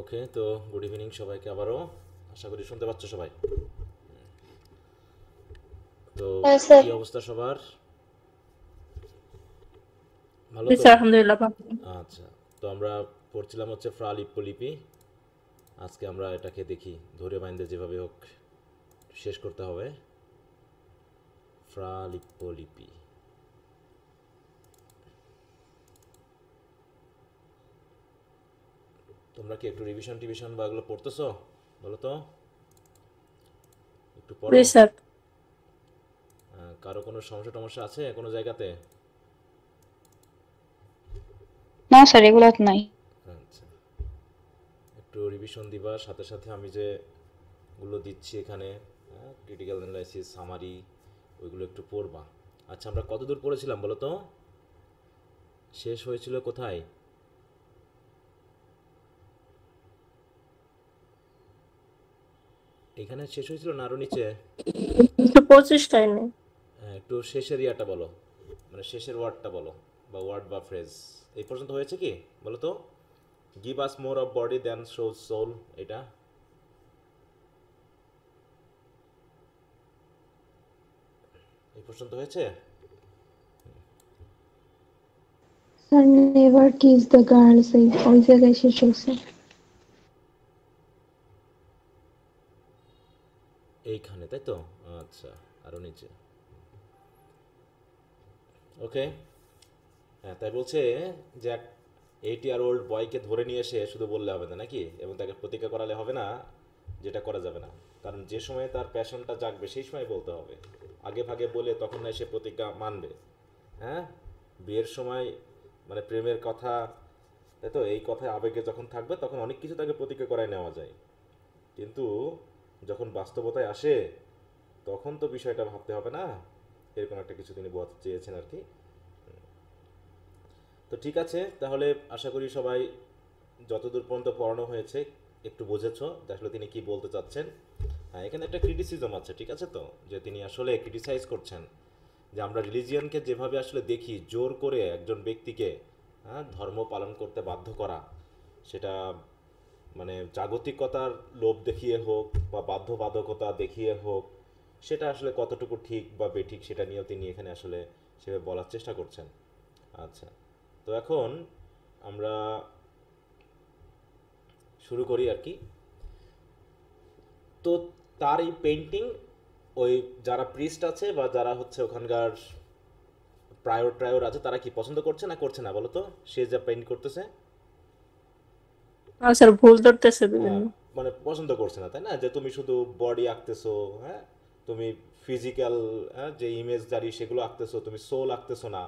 ওকে, তো good evening সবাইকে আবারও। আশা করি শুনতে পাচ্ছ সবাই। তো হ্যাঁ স্যার। কি অবস্থা সবার? ভালো জি তো? স্যার, আলহামদুলিল্লাহ ভালো। আচ্ছা, তো আমরা পড়ছিলাম হচ্ছে ফ্রা লিপি। আজকে আমরা এটাকে দেখি ধরে বাইন্দে যেভাবে হোক শেষ করতে হবে। ফ্রা লিপি, তোমরা কি একটু রিভিশন টিভিশন বা এগুলো পড়তেছো? বলো তো, একটু জি পড়ো। স্যার। কারো কোনো সমস্যা টমস্যা আছে কোনো জায়গাতে? না স্যার, এগুলো তো নাই। আচ্ছা, একটু রিভিশন দিবা, সাথে সাথে আমি যে গুলো দিচ্ছি এখানে, ক্রিটিক্যাল অ্যানালাইসিস সামারি, ওইগুলো একটু পড়বা। আচ্ছা, আমরা কতদূর পড়েছিলাম বলো তো? শেষ হয়েছিল কোথায়? এখানে শেষ হয়েছিল না আরও নিচে? 25টাই নেই। হ্যাঁ, একটু শেষের ইয়াটা বলো, মানে শেষের ওয়ার্ডটা বলো, বা ওয়ার্ড বা ফ্রেজ। এই পর্যন্ত হয়েছে কি বলো তো? Give us more of body than shows soul, এটা এই পর্যন্ত হয়েছে? Sir never kiss the girls, ওই জায়গায় শেষ হয়েছে। এইখানে তাই তো? আচ্ছা, আরও নিচে। ওকে, হ্যাঁ, তাই বলছে যে 8 ইয়ার ওল্ড বয়কে ধরে নিয়ে এসে শুধু বললে হবে না নাকি, এবং তাকে প্রতিজ্ঞা করালে হবে না, যেটা করা যাবে না। কারণ যে সময়ে তার প্যাশনটা জাগবে সেই সময় বলতে হবে। আগে ভাগে বলে তখন না সে প্রতিজ্ঞা মানবে। হ্যাঁ, বিয়ের সময় মানে প্রেমের কথা, তাই তো, এই কথায় আবেগে যখন থাকবে তখন অনেক কিছু তাকে প্রতিজ্ঞা করায় নেওয়া যায়। কিন্তু যখন বাস্তবতায় আসে তখন তো বিষয়টা ভাবতে হবে না। এরকম একটা কিছু তিনি বোঝাতে চেয়েছেন আর কি। তো ঠিক আছে, তাহলে আশা করি সবাই যতদূর পর্যন্ত পড়ানো হয়েছে একটু বুঝেছো যে আসলে তিনি কি বলতে চাচ্ছেন। হ্যাঁ, এখানে একটা ক্রিটিসিজম আছে, ঠিক আছে তো, যে তিনি আসলে ক্রিটিসাইজ করছেন যে আমরা রিলিজিয়নকে যেভাবে আসলে দেখি, জোর করে একজন ব্যক্তিকে ধর্ম পালন করতে বাধ্য করা, সেটা মানে জাগতিকতার লোভ দেখিয়ে হোক বা বাধ্যবাধকতা দেখিয়ে হোক, সেটা আসলে কতটুকু ঠিক বা বেঠিক সেটা নিয়েও তিনি এখানে আসলে সেভাবে বলার চেষ্টা করছেন। আচ্ছা, তো এখন আমরা শুরু করি আর কি। তো তার এই পেন্টিং, ওই যারা প্রিস্ট আছে বা যারা হচ্ছে ওখানকার প্রায়র ট্রায়র আছে, তারা কি পছন্দ করছে না করছে না বলো তো, সে যা পেইন্ট করতেছে? না স্যার, ভুল ধরতেছে বিভিন্ন। আহ, মানে পছন্দ করছে না তাই না, যে তুমি শুধু বডি আঁকতেছো, হ্যাঁ, তুমি ফিজিক্যাল, হ্যাঁ, যে ইমেজদারি সেগুলো আঁকতেছো, তুমি সোল আঁকতেছো না।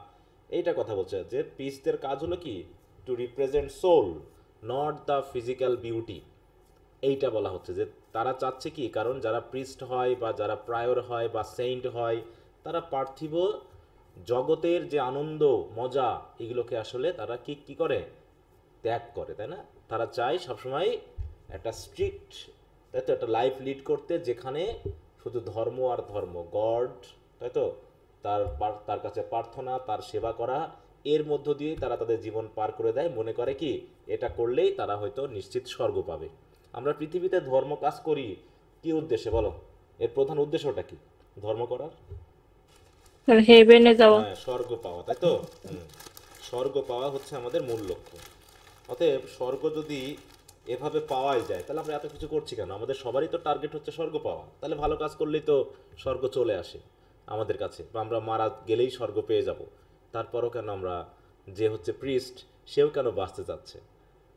এইটা কথা বলছে যে পিসদের কাজ হলো কি, to represent soul, not the physical beauty. এইটা বলা হচ্ছে যে তারা চাচ্ছে কি, কারণ যারা প্রিস্ট হয় বা যারা প্রায়র হয় বা সেইন্ট হয়, তারা পার্থিব জগতের যে আনন্দ মজা, এগুলোকে আসলে তারা কি কি করে, ত্যাগ করে, তাই না? তারা চায় সবসময় একটা স্ট্রিক্ট, তাই তো, একটা লাইফ লিড করতে যেখানে শুধু ধর্ম আর ধর্ম, গড, তাই তো, তার কাছে প্রার্থনা, তার সেবা করা, এর মধ্য দিয়েই তারা তাদের জীবন পার করে দেয়, মনে করে কি এটা করলেই তারা হয়তো নিশ্চিত স্বর্গ পাবে। আমরা পৃথিবীতে ধর্ম কাজ করি কি উদ্দেশ্যে বলো? এর প্রধান উদ্দেশ্যটা কি ধর্ম করার? স্যার, হেভেনে যাওয়া। হ্যাঁ, স্বর্গ পাওয়া, তাই তো। হুম, স্বর্গ পাওয়া হচ্ছে আমাদের মূল লক্ষ্য। অতএব স্বর্গ যদি এভাবে পাওয়াই যায়, তাহলে আমরা এত কিছু করছি কেন? আমাদের সবারই তো টার্গেট হচ্ছে স্বর্গ পাওয়া, তাহলে ভালো কাজ করলেই তো স্বর্গ চলে আসে আমাদের কাছে, বা আমরা মারা গেলেই স্বর্গ পেয়ে যাব। তারপরও কেন আমরা, যে হচ্ছে প্রিস্ট সেও কেন বাঁচতে চাচ্ছে,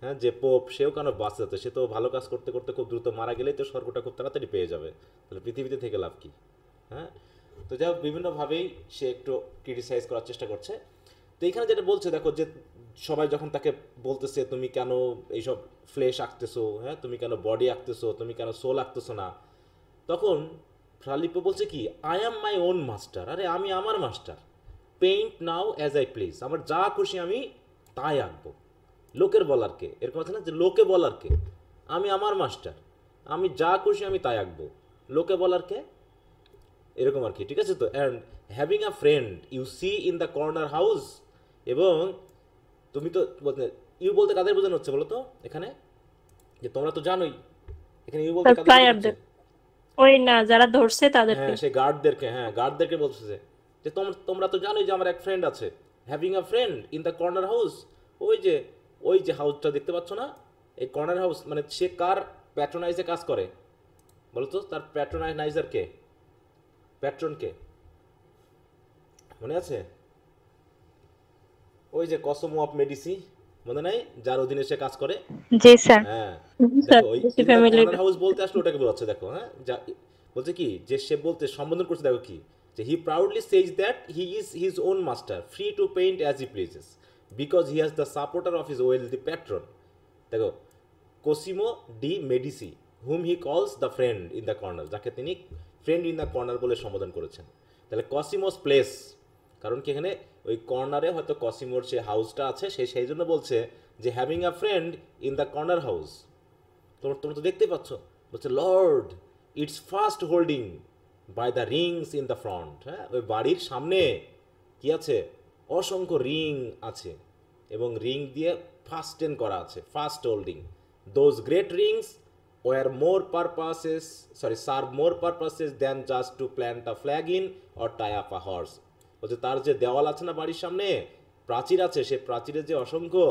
হ্যাঁ, যে পোপ সেও কেন বাঁচতে চাচ্ছে, সে তো ভালো কাজ করতে করতে খুব দ্রুত মারা গেলেই তো স্বর্গটা খুব তাড়াতাড়ি পেয়ে যাবে, তাহলে পৃথিবীতে থেকে লাভ কি? হ্যাঁ, তো যাই হোক, বিভিন্নভাবেই সে একটু ক্রিটিসাইজ করার চেষ্টা করছে। তো এইখানে যেটা বলছে দেখো, যে সবাই যখন তাকে বলতেছে তুমি কেন এইসব ফ্লেশ আঁকতেছো, হ্যাঁ, তুমি কেন বডি আঁকতেছো, তুমি কেন সোল আঁকতেছো না, তখন ফ্রালিপো বলছে কি, I am my own master. আরে আমি আমার master, paint now as I please, আমার যা খুশি আমি তাই আঁকবো। লোকের বলার কে? এরকম আছে না যে লোকে বলার কে, আমি আমার মাস্টার, আমি যা খুশি আমি তাই আঁকবো, লোকে বলার কে? এরকম আর কি, ঠিক আছে তো। And having a friend you see in the corner house, এবং তুমি তো বলতে, ইউ বলতে কাদের বোঝানো হচ্ছে বলো তো এখানে? যে তোমরা তো জানোই এখানে ইউ বলতে তার কাদের বোঝাচ্ছে? প্লায়ারদের, ওই না যারা ধরছে তাদেরকে। হ্যাঁ সেই গার্ডদেরকে, হ্যাঁ গার্ডদেরকে বলছে যে তোমরা তো জানোই যে আমার এক ফ্রেন্ড আছে, having a friend in the corner house. ওই যে ওই যে হাউসটা দেখতে পাচ্ছ না, এই কর্নার হাউস, মানে সে কার প্যাট্রোনাইজে কাজ করে বলো তো? তার প্যাট্রোনাইজার কে, প্যাট্রন কে মনে আছে? ওই যে কসমো অফ মেডিসি, মনে নাই, যার অধীনে সে কাজ করে? জি স্যার। হ্যাঁ স্যার দেখো ওই বেশি ইন দ্য ফ্যামিলির। কর্নার হাউস বলতে আসলে ওটাকে বোঝাচ্ছে, দেখো হ্যাঁ যা বলছে কি, যে সে বলতে সম্বোধন করছে, দেখো কি, যে he proudly says that he is his own master, free to paint as he pleases, because he has the supporter of his wealthy patron. দেখো Cosimo de Medici, whom he calls the friend in the corner, যাকে তিনি friend in the corner বলে সম্বোধন করেছেন। তাহলে কসিমোস place, কারণ কি এখানে ওই কর্নারে হয়তো কসিমোর যে হাউসটা আছে সে সেই জন্য বলছে যে having a friend in the corner house. তোমরা তো দেখতেই পাচ্ছ, বলছে lord its first holding by the rings in the front. হ্যাঁ ওই বাড়ির সামনে কি আছে, অসংখ্য রিং আছে এবং রিং দিয়ে ফাস্টেন করা আছে, fast holding. Those great rings were more purposes, sorry serve more purposes than just to plant a flag in or tie up a horse. বলছে তার যে দেওয়াল আছে না বাড়ির সামনে, প্রাচীর আছে, সে প্রাচীরে যে অসংখ্য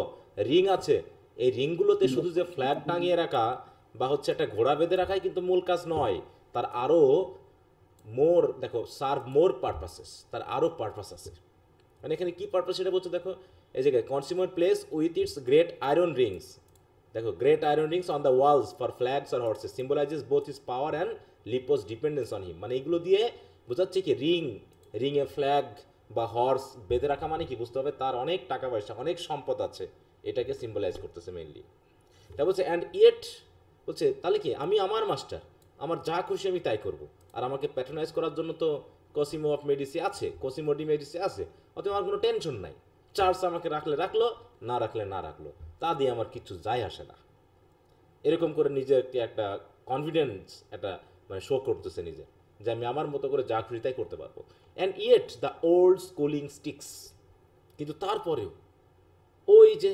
রিং আছে, এই রিংগুলোতে শুধু যে ফ্ল্যাগ টাঙিয়ে রাখা বা হচ্ছে একটা ঘোড়া বেঁধে রাখাই কিন্তু মূল কাজ নয়, তার আরও মোর, দেখো সার্ভ মোর পারপাসেস, তার আরও পারপাস আছে। মানে এখানে কি পারপাস সেটা বলছে দেখো, এই জায়গায় consumer place with its great iron rings, দেখো great iron rings on the walls for flags or horses symbolizes both his power and Lippo's dependence on him. মানে এগুলো দিয়ে বোঝাচ্ছে কি, রিংয়ে ফ্ল্যাগ বা হর্স বেঁধে রাখা মানে কি, বুঝতে হবে তার অনেক টাকা পয়সা, অনেক সম্পদ আছে, এটাকে সিম্বলাইজ করতেছে মেইনলি। তা বলছে অ্যান্ড ইয়েট, বলছে তাহলে কি আমি আমার মাস্টার, আমার যা খুশি আমি তাই করব, আর আমাকে প্যাট্রোনাইজ করার জন্য তো কসিমো অফ মেডিসি আছে, কসিমো ডি মেডিসি আছে, অতএব আমার কোনো টেনশন নাই। চার্জ আমাকে রাখলে রাখলো, না রাখলে না রাখলো, তা দিয়ে আমার কিছু যায় আসে না। এরকম করে নিজে একটা কনফিডেন্স একটা মানে শো করতেছে নিজে, যে আমি আমার মতো করে যা খুশি তাই করতে পারবো। And yet the old schooling sticks, কিন্তু তারপরেও ওই যে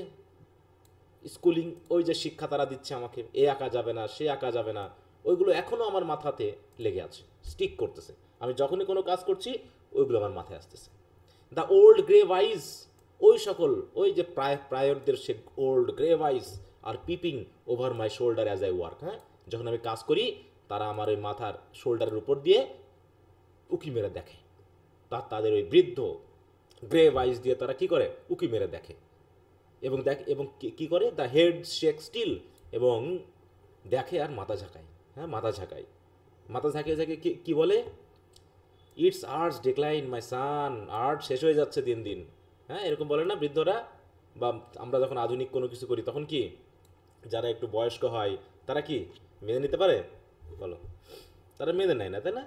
স্কুলিং, ওই যে শিক্ষা তারা দিচ্ছে আমাকে, এ আঁকা যাবে না, সে আঁকা যাবে না, ওইগুলো এখনও আমার মাথাতে লেগে আছে, স্টিক করতেছে। আমি যখনই কোনো কাজ করছি ওইগুলো আমার মাথায় আসতেছে। দ্য ওল্ড গ্রে ওয়াইজ, ওই সকল ওই যে প্রায়রদের সে old grey wise are peeping over my shoulder as I work. হ্যাঁ যখন আমি কাজ করি তারা আমার ওই মাথার শোল্ডারের উপর দিয়ে উকি মেরে দেখে, তাদের ওই বৃদ্ধ গ্রে ওয়াইজ দিয়ে তারা কি করে, উকি মেরে দেখে এবং এবং কি করে, দ্য হেড শেক স্টিল, এবং দেখে আর মাথা ঝাঁকায়। হ্যাঁ মাথা ঝাঁকায়, মাথা ঝাঁকিয়ে ঝাঁকিয়ে কি বলে, it's arts decline my son, art শেষ হয়ে যাচ্ছে দিন দিন। হ্যাঁ এরকম বলে না বৃদ্ধরা, বা আমরা যখন আধুনিক কোনো কিছু করি তখন কি, যারা একটু বয়স্ক হয় তারা কি মেনে নিতে পারে বলো? তারা মেনে নেয় না, তাই না?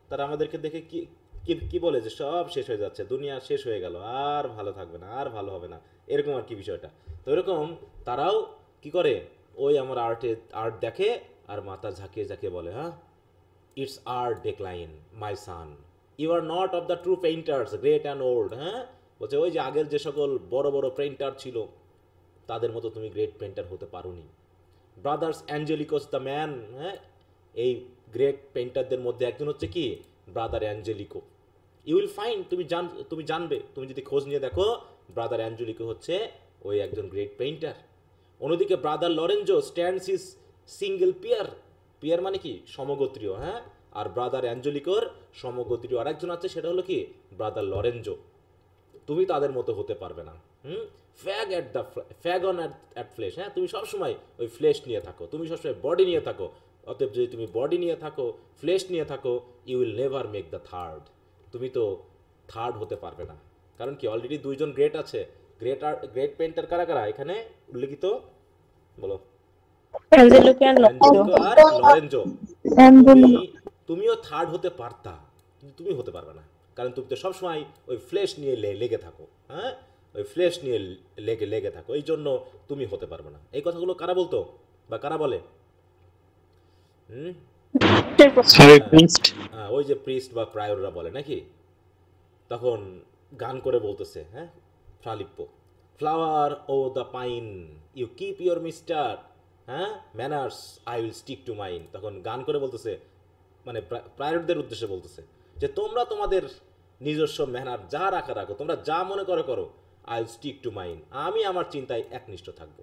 তারা আমাদেরকে দেখে কি কি কি বলে, যে সব শেষ হয়ে যাচ্ছে, দুনিয়া শেষ হয়ে গেল, আর ভালো থাকবে না, আর ভালো হবে না, এরকম আর কি বিষয়টা। তো এরকম তারাও কি করে, ওই আমার আর্ট দেখে আর মাথা ঝাঁকিয়ে ঝাঁকিয়ে বলে, হ্যাঁ it's art decline my son, you are not of the true painters great and old. হ্যাঁ বলছে ওই যে আগের যে সকল বড় বড় পেইন্টার ছিল তাদের মতো তুমি গ্রেট পেইন্টার হতে পারোনি। ব্রাদার্স অ্যাঞ্জেলিকোস দ্য ম্যান, হ্যাঁ এই গ্রেট পেইন্টারদের মধ্যে একজন হচ্ছে কি, ব্রাদার অ্যাঞ্জেলিকো। ইউ উইল ফাইন্ড, তুমি জানবে, তুমি যদি খোঁজ নিয়ে দেখো, ব্রাদার অ্যাঞ্জেলিকো হচ্ছে ওই একজন গ্রেট পেইন্টার। অন্যদিকে brother Lorenzo stands is single peer, peer মানে কি সমগোত্রীয়। হ্যাঁ আর ব্রাদার অ্যাঞ্জেলিকোর সমগোত্রীয় আরেকজন আছে, সেটা হলো কি ব্রাদার লরেঞ্জো। তুমি তাদের মতো হতে পারবে না। ফ্যাগ অন অ্যাট ফ্লেশ, হ্যাঁ তুমি সবসময় ওই ফ্লেশ নিয়ে থাকো, তুমি সবসময় বডি নিয়ে থাকো। অতএব যদি তুমি বডি নিয়ে থাকো, ফ্লেশ নিয়ে থাকো, you will never make the third, তুমি তো থার্ড হতে পারবে না। কারণ কি অলরেডি দুইজন গ্রেট আছে। গ্রেট পেন্টার কারা কারা এখানে উল্লেখিত বলো? অ্যাঞ্জেলোকে আর লরেঞ্জো। অ্যাঞ্জেলিকো আর লরেঞ্জো। তুমিও থার্ড হতে পারতা, কিন্তু তুমি হতে পারবে না, কারণ তুমি তো সবসময় ওই ফ্লেশ নিয়ে লেগে থাকো। হ্যাঁ ওই ফ্লেশ নিয়ে লেগে থাকো, এই জন্য তুমি হতে পারবে না। এই কথাগুলো কারা বলতো বা কারা বলে? হুম ওই যে প্রিস্ট বা প্রায়ররা বলে নাকি, তখন গান করে বলতেছে, হ্যাঁ Fra Lippo, flower o the pine you keep your mister হ্যাঁ, manners I will stick to mine, তখন গান করে বলতেছে, মানে প্রায়োরিটদের উদ্দেশ্যে বলতেছে যে তোমরা তোমাদের নিজস্ব ম্যানার যা রাখা রাখো, তোমরা যা মনে করো করো, I will stick to mine, আমি আমার চিন্তায় একনিষ্ঠ থাকবো,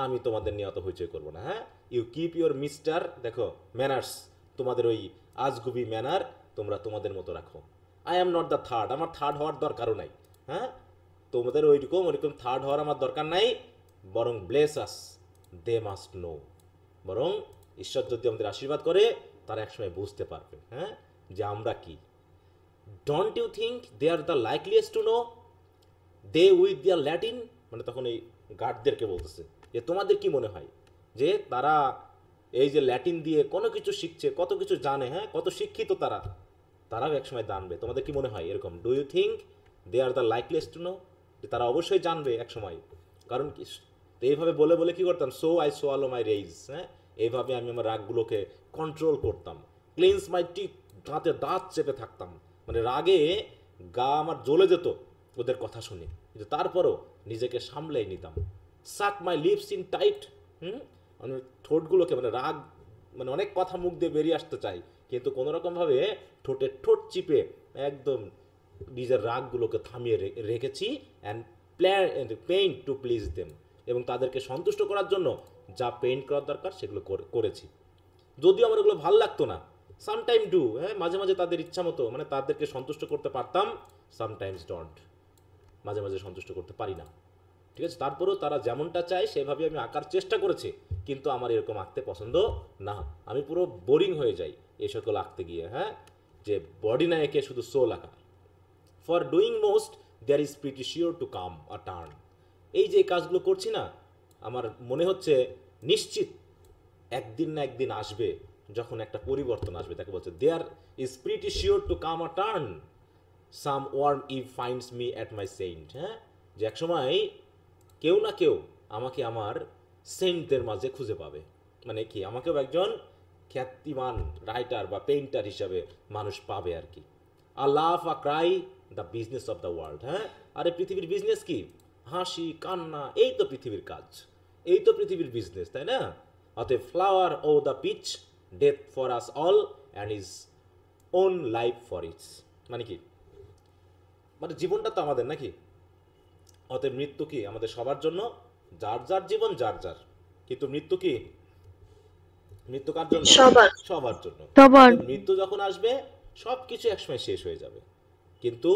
আমি তোমাদের নিয়ে অত হইচই করবো না। হ্যাঁ, ইউ কিপ ইউর মিস্টার, দেখো ম্যানার্স, তোমাদের ওই আজগুবি ম্যানার তোমরা তোমাদের মতো রাখো। I am not the third, আমার থার্ড হওয়ার দরকারও নাই। হ্যাঁ, তোমাদের ওইরকম থার্ড হওয়ার আমার দরকার নাই, বরং bless us they must know, বরং ঈশ্বর যদি আমাদের আশীর্বাদ করে তারা একসময় বুঝতে পারবে, হ্যাঁ, যে আমরা কি। Don't you think they are the likeliest to know they with their Latin, মানে তখন এই গার্ডদেরকে বলতেছে যে তোমাদের কি মনে হয় যে তারা এই যে ল্যাটিন দিয়ে কোনো কিছু শিখছে, কত কিছু জানে, হ্যাঁ, কত শিক্ষিত তারা, তারাও একসময় জানবে, তোমাদের কি মনে হয় এরকম? Do you think they are the likeliest to know, যে তারা অবশ্যই জানবে একসময়। কারণ কি, তো এইভাবে বলে বলে কী করতাম, so I swallow my raise, হ্যাঁ, এইভাবে আমি আমার রাগগুলোকে কন্ট্রোল করতাম। ক্লিনস মাই টিথ, দাঁতে দাঁত চেপে থাকতাম, মানে রাগে গা আমার জ্বলে যেত ওদের কথা শুনে, কিন্তু তারপরও নিজেকে সামলেই নিতাম। সাক মাই লিপস ইন টাইট, মানে ঠোঁটগুলোকে, মানে রাগ, মানে অনেক কথা মুখ দিয়ে বেরিয়ে আসতে চাই, কিন্তু কোনোরকমভাবে ঠোঁটের ঠোঁট চিপে একদম নিজের রাগগুলোকে থামিয়ে রেখেছি। And paint to please them, এবং তাদেরকে সন্তুষ্ট করার জন্য যা পেইন্ট করার দরকার সেগুলো করেছি। যদিও আমার ওগুলো ভালো লাগতো না, সামটাইম ডু, হ্যাঁ, মাঝে মাঝে তাদের ইচ্ছা মতো মানে তাদেরকে সন্তুষ্ট করতে পারতাম, সামটাইমস ডন্ট, মাঝে মাঝে সন্তুষ্ট করতে পারি না, ঠিক আছে। তারপরেও তারা যেমনটা চায় সেভাবে আমি আঁকার চেষ্টা করেছি, কিন্তু আমার এরকম আঁকতে পছন্দ না, আমি পুরো বোরিং হয়ে যাই এই সকল আঁকতে গিয়ে, হ্যাঁ, যে বডি না এঁকে শুধু সোল আঁকা। For doing most there is pretty sure to come a turn, এই যে কাজগুলো করছি না, আমার মনে হচ্ছে নিশ্চিত একদিন না একদিন আসবে যখন একটা পরিবর্তন আসবে, তাকে বলছে there is pretty sure to come a turn some warm eve finds me at my saint, হ্যাঁ, যে একসময় কেউ না কেউ আমাকে আমার সেন্টদের মাঝে খুঁজে পাবে, মানে কি আমাকেও একজন খ্যাতিমান রাইটার বা পেইন্টার হিসাবে মানুষ পাবে আর কি। A love a cry the business of the world, হ্যাঁ, আরে পৃথিবীর বিজনেস কি? হাসি কান্না, এই তো পৃথিবীর কাজ, এই তো পৃথিবীর বিজনেস, তাই না? অতএব flower o the peach, death for us all and is own life for its, মানে কি, মানে জীবনটা তো আমাদের নাকি, অতএব মৃত্যু কি আমাদের সবার জন্য, যার যার জীবন যার যার, কিন্তু মৃত্যু কি, মৃত্যু কার জন্য? সবার। সবার জন্য। সবার। অতএব মৃত্যু যখন আসবে সব কিছু একসময় শেষ হয়ে যাবে, কিন্তু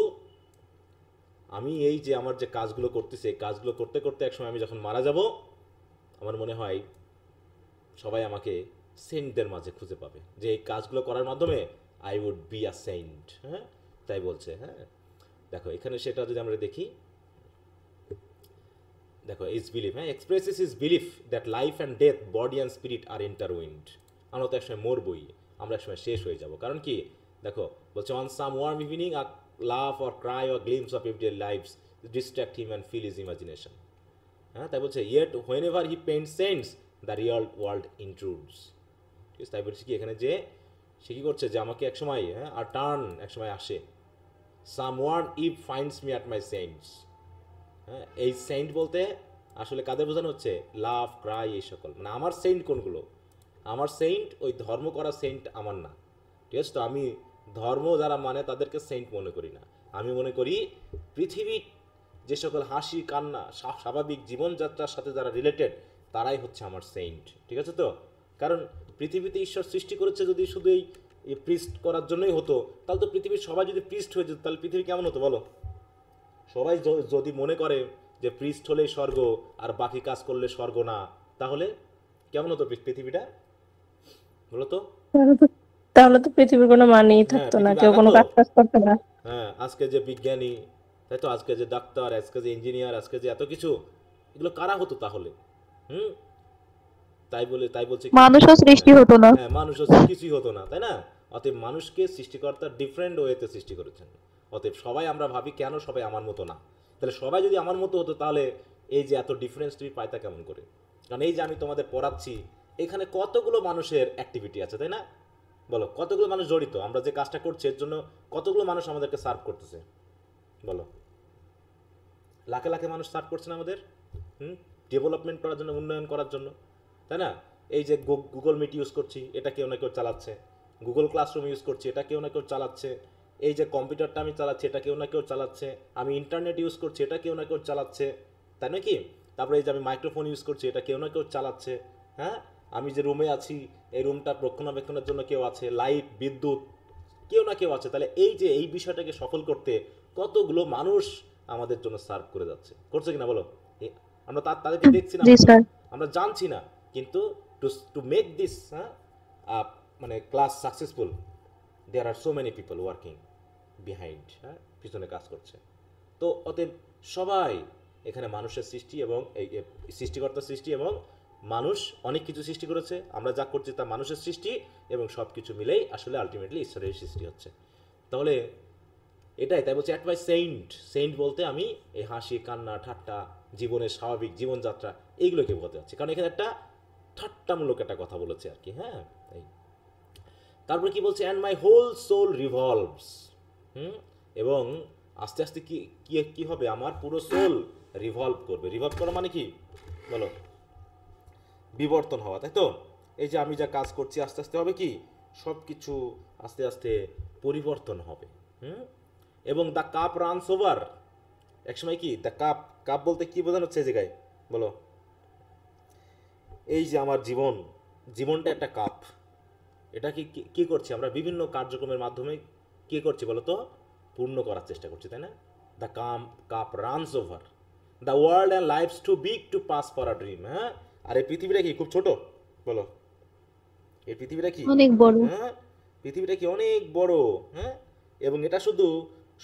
আমি এই যে আমার যে কাজগুলো করতেছি, এই কাজগুলো করতে করতে একসময় আমি যখন মারা যাব, আমার মনে হয় সবাই আমাকে সেন্টদের মাঝে খুঁজে পাবে, যে এই কাজগুলো করার মাধ্যমে I would be a saint, হ্যাঁ, তাই বলছে। হ্যাঁ, দেখো এখানে সেটা যদি আমরা দেখি, দেখো ইজ বিলিভ, হ্যাঁ, expresses his belief that life and death, body and spirit are intertwined, আমরা তো একসময় মরবই, আমরা একসময় শেষ হয়ে যাব। কারণ কি, দেখো বলছে on some warm evening a love or cry or glimpse of everyday life's distract him and fill his imagination, হ্যাঁ, তাই বলছে yet whenever he paint saints the real world intrudes, ঠিক আছে। তাই বলছে কি এখানে যে সে কী করছে, যে আমাকে একসময়, হ্যাঁ, আর টার্ন একসময় আসে, some one eve finds me at my saints, হ্যাঁ, এই সেন্ট বলতে আসলে কাদের বোঝানো হচ্ছে, লাভ ক্রাই এই সকল, মানে আমার সেন্ট কোনগুলো, আমার সেন্ট ওই ধর্ম করা সেন্ট আমার না, ঠিক আছে। তো আমি ধর্ম যারা মানে তাদেরকে সেন্ট মনে করি না, আমি মনে করি পৃথিবীর যে সকল হাসি কান্না স্বাভাবিক জীবনযাত্রার সাথে যারা রিলেটেড তারাই হচ্ছে আমার সেন্ট, ঠিক আছে। তো কারণ পৃথিবীতে ঈশ্বর সৃষ্টি করেছে যদি শুধু এই প্রিস্ট করার জন্যই হতো, তাহলে তো পৃথিবীর সবাই যদি প্রিস্ট হয়ে যেত তাহলে পৃথিবী কেমন হতো বলো? সবাই যদি মনে করে যে প্রিস্ট হলেই স্বর্গ আর বাকি কাজ করলে স্বর্গ না, তাহলে কেমন হতো পৃথিবীটা বলো তো? তাহলে তো তাহলে তো পৃথিবীর কোনো মানেই হ্যাঁ, থাকতো না, পৃথিবী কেউ কোনো আগাতো। কাজ করতো না। হ্যাঁ, আজকে যে বিজ্ঞানী, তাই তো, আজকে যে ডাক্তার, আজকে যে ইঞ্জিনিয়ার, আজকে যে এত কিছু, এগুলো কারা হতো তাহলে? হুম, তাই বলছে কি, মানুষও সৃষ্টি হ্যাঁ, হতো না। হ্যাঁ, মানুষ কিছুই হতো না, তাই না? অতএব মানুষকে সৃষ্টিকর্তা ডিফারেন্ট ওয়েতে সৃষ্টি করেছেন। অতএব সবাই আমরা ভাবি কেন সবাই আমার মতো না, তাহলে সবাই যদি আমার মতো হতো তাহলে এই যে এত ডিফারেন্স তুমি পাইতা কেমন করে? কারণ এই যে আমি তোমাদের পড়াচ্ছি, এখানে কতগুলো মানুষের অ্যাক্টিভিটি আছে, তাই না? বলো, কতগুলো মানুষ জড়িত, আমরা যে কাজটা করছি এর জন্য কতগুলো মানুষ আমাদেরকে সার্ভ করতেছে, বলো, লাখে লাখে মানুষ সার্ভ করছে না আমাদের, হুম, ডেভেলপমেন্ট করার জন্য, উন্নয়ন করার জন্য। তাই না? এই যে গুগল মিট ইউজ করছি, এটা কেউ না কেউ চালাচ্ছে। গুগল ক্লাসরুম ইউজ করছি, এটা কেউ না কেউ চালাচ্ছে। এই যে কম্পিউটারটা আমি চালাচ্ছি, এটা কেউ না কেউ চালাচ্ছে। আমি ইন্টারনেট ইউজ করছি, এটা কেউ না কেউ চালাচ্ছে, তাই না কি? তারপরে এই যে আমি মাইক্রোফোন ইউজ করছি, এটা কেউ না কেউ চালাচ্ছে। হ্যাঁ, আমি যে রুমে আছি, এই রুমটা রক্ষণাবেক্ষণের জন্য কেউ আছে, লাইট, বিদ্যুৎ, কেউ না কেউ আছে। তাহলে এই যে এই বিষয়টাকে সফল করতে কতগুলো মানুষ আমাদের জন্য সার্ভ করে যাচ্ছে, করছে কিনা বলো? আমরা তাদেরকে দেখছি না, জি স্যার। আমরা জানছি না, কিন্তু টু টু মেক দিস মানে class successful, there are so many people working behind, হ্যাঁ, পিছনে কাজ করছে। তো অতএব সবাই এখানে মানুষের সৃষ্টি এবং এই সৃষ্টিকর্তার সৃষ্টি, এবং মানুষ অনেক কিছু সৃষ্টি করেছে, আমরা যা করছি তা মানুষের সৃষ্টি, এবং সব কিছু মিলেই আসলে আলটিমেটলি ঈশ্বরের সৃষ্টি হচ্ছে। তাহলে এটাই, তাই বলছে অ্যাট মাই সেইন্ট। সেইন্ট বলতে আমি এই হাসি, কান্না, ঠাট্টা, জীবনের স্বাভাবিক জীবনযাত্রা, এইগুলোকে বলতে যাচ্ছি, কারণ এখানে একটা ঠাট্টামূলক একটা কথা বলেছে আর কি। হ্যাঁ, এই তারপরে কি বলছে, and my whole soul revolves. এবং আস্তে আস্তে কি কি কি হবে, আমার পুরো সোল রিভলভ করবে। রিভলভ করা মানে কি বলো? বিবর্তন হওয়া, তাই তো? এই যে আমি যা কাজ করছি আস্তে আস্তে হবে কি, সব কিছু আস্তে আস্তে পরিবর্তন হবে। এবং দ্য কাপ রানস ওভার। একসময় কি দ্য কাপ, কাপ বলতে কি বোঝানো হচ্ছে এই জায়গায় বলো? এই যে আমার জীবন, জীবনটা একটা কাপ। এটা কি কি করছি আমরা বিভিন্ন কার্যক্রমের মাধ্যমে, কি করছি বলো তো? পূর্ণ করার চেষ্টা করছি, তাই না? The cup runs over, the world and life's too big to pass for a dream. হ্যাঁ, আর এই পৃথিবীটা কি খুব ছোট বলো? এই পৃথিবীটা কি অনেক বড়। হ্যাঁ, পৃথিবীটা কি অনেক বড়। হ্যাঁ, এবং এটা শুধু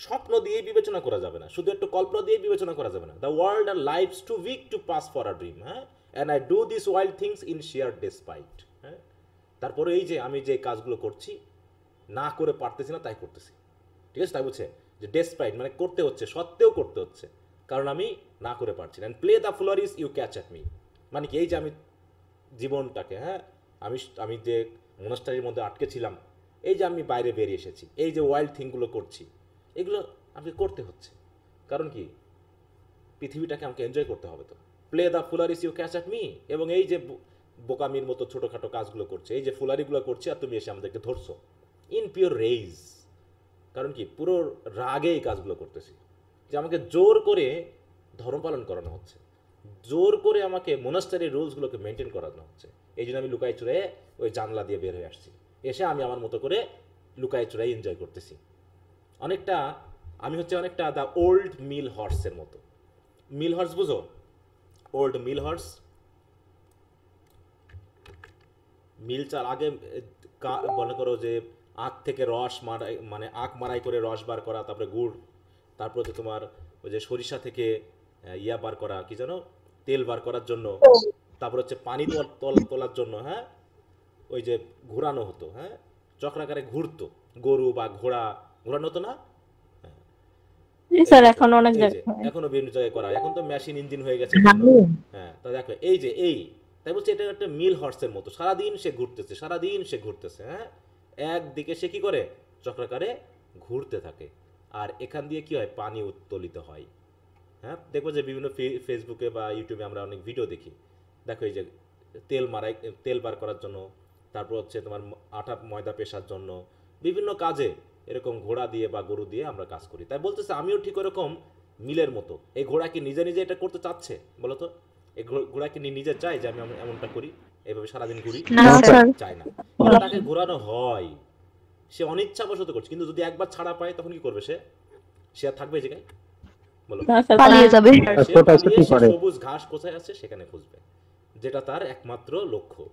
স্বপ্ন দিয়ে বিবেচনা করা যাবে না, শুধু একটু কল্পনা দিয়ে বিবেচনা করা যাবে না। The world and life's too weak to pass for a dream. হ্যাঁ, and I do this wild things in sheer despite. হ্যাঁ, তারপরে এই যে আমি যে কাজগুলো করছি, না করে পারতেছি না তাই করতেছি, ঠিক আছে? তাই বলছে যে ডেসপাইট মানে করতে হচ্ছে, সত্ত্বেও করতে হচ্ছে, কারণ আমি না করে পারছি না। And play the fooleries you catch me at, মানে কি এই যে আমি জীবনটাকে, হ্যাঁ, আমি আমি যে মনস্টারির মধ্যে আটকে ছিলাম, এই যে আমি বাইরে বেরিয়ে এসেছি, এই যে ওয়াইল্ড থিংগুলো করছি, এগুলো আমাকে করতে হচ্ছে, কারণ কি পৃথিবীটাকে আমাকে এনজয় করতে হবে। তো play the fooleries you catch me at, এবং এই যে বোকামির মতো ছোটোখাটো কাজগুলো করছে, এই যে ফুলারিগুলো করছে, আর তুমি এসে আমাদেরকে ধরছো ইন পিওর রেইজ, কারণ কি পুরো রাগে এই কাজগুলো করতেছি, যে আমাকে জোর করে ধর্ম পালন করানো হচ্ছে, জোর করে আমাকে মোনাস্টারির রুলসগুলোকে মেনটেন করানো হচ্ছে। এই জন্য আমি লুকাই চুরে ওই জানলা দিয়ে বের হয়ে আসছি, এসে আমি আমার মতো করে লুকাই চুরাই এনজয় করতেছি। অনেকটা আমি হচ্ছে অনেকটা দ্য ওল্ড মিল হর্সের মতো। মিল হর্স বুঝো? ওল্ড মিল হর্স, মিল চাল আগে মনে করো যে আখ থেকে রস মারাই, মানে আখ মারাই করে রস বার করা, তারপরে গুড়, তারপর হচ্ছে তোমার ওই যে সরিষা থেকে ইয়া বার করা, কি জানো, তেল বার করার জন্য, তারপর হচ্ছে পানি তোলার জন্য, হ্যাঁ, ওই যে ঘোরানো হতো, হ্যাঁ, চক্রাকারে ঘুরতো, গরু বা ঘোড়া ঘোরানো হতো না? জি এই স্যার, দেখো, এখন অনেক এই যে জায়গায় হয়। এখনো বিভিন্ন জায়গায় করা, এখন তো মেশিন ইঞ্জিন হয়ে গেছে বিভিন্ন। হ্যাঁ, তা দেখো এই যে এই, তাই বলছে এটা একটা মিল হর্সের মতো, সারাদিন সে ঘুরতেছে, সারাদিন সে ঘুরতেছে। হ্যাঁ, একদিকে সে কি করে চক্রাকারে ঘুরতে থাকে, আর এখান দিয়ে কি হয়, পানি উত্তোলিত হয়। হ্যাঁ, দেখবো যে বিভিন্ন ফেসবুকে বা ইউটিউবে আমরা অনেক ভিডিও দেখি, দেখো এই যে তেল মারাই, তেল বার করার জন্য, তারপর হচ্ছে তোমার আটা ময়দা পেশার জন্য, বিভিন্ন কাজে এরকম ঘোড়া দিয়ে বা গরু দিয়ে আমরা কাজ করি। তাই বলতেছে আমিও ঠিক ওরকম মিলের মতো। এই ঘোড়া কি নিজে নিজে এটা করতে চাচ্ছে বলো তো? এই ঘোড়া কি নিজে চায় যে আমি এমনটা করি, এভাবে সারাদিন ঘুরি? না স্যার। চায় না, কিন্তু তাকে ঘোরানো হয়, সে অনিচ্ছাবশত করছে। কিন্তু যদি একবার ছাড়া পায় তখন কি করবে সে? সে আর থাকবে এই জায়গায় বলো? না স্যার, পালিয়ে যাবে। সে পালিয়ে সে সবুজ ঘাস কোথায় আছে সেখানে খুঁজবে, যেটা তার একমাত্র লক্ষ্য।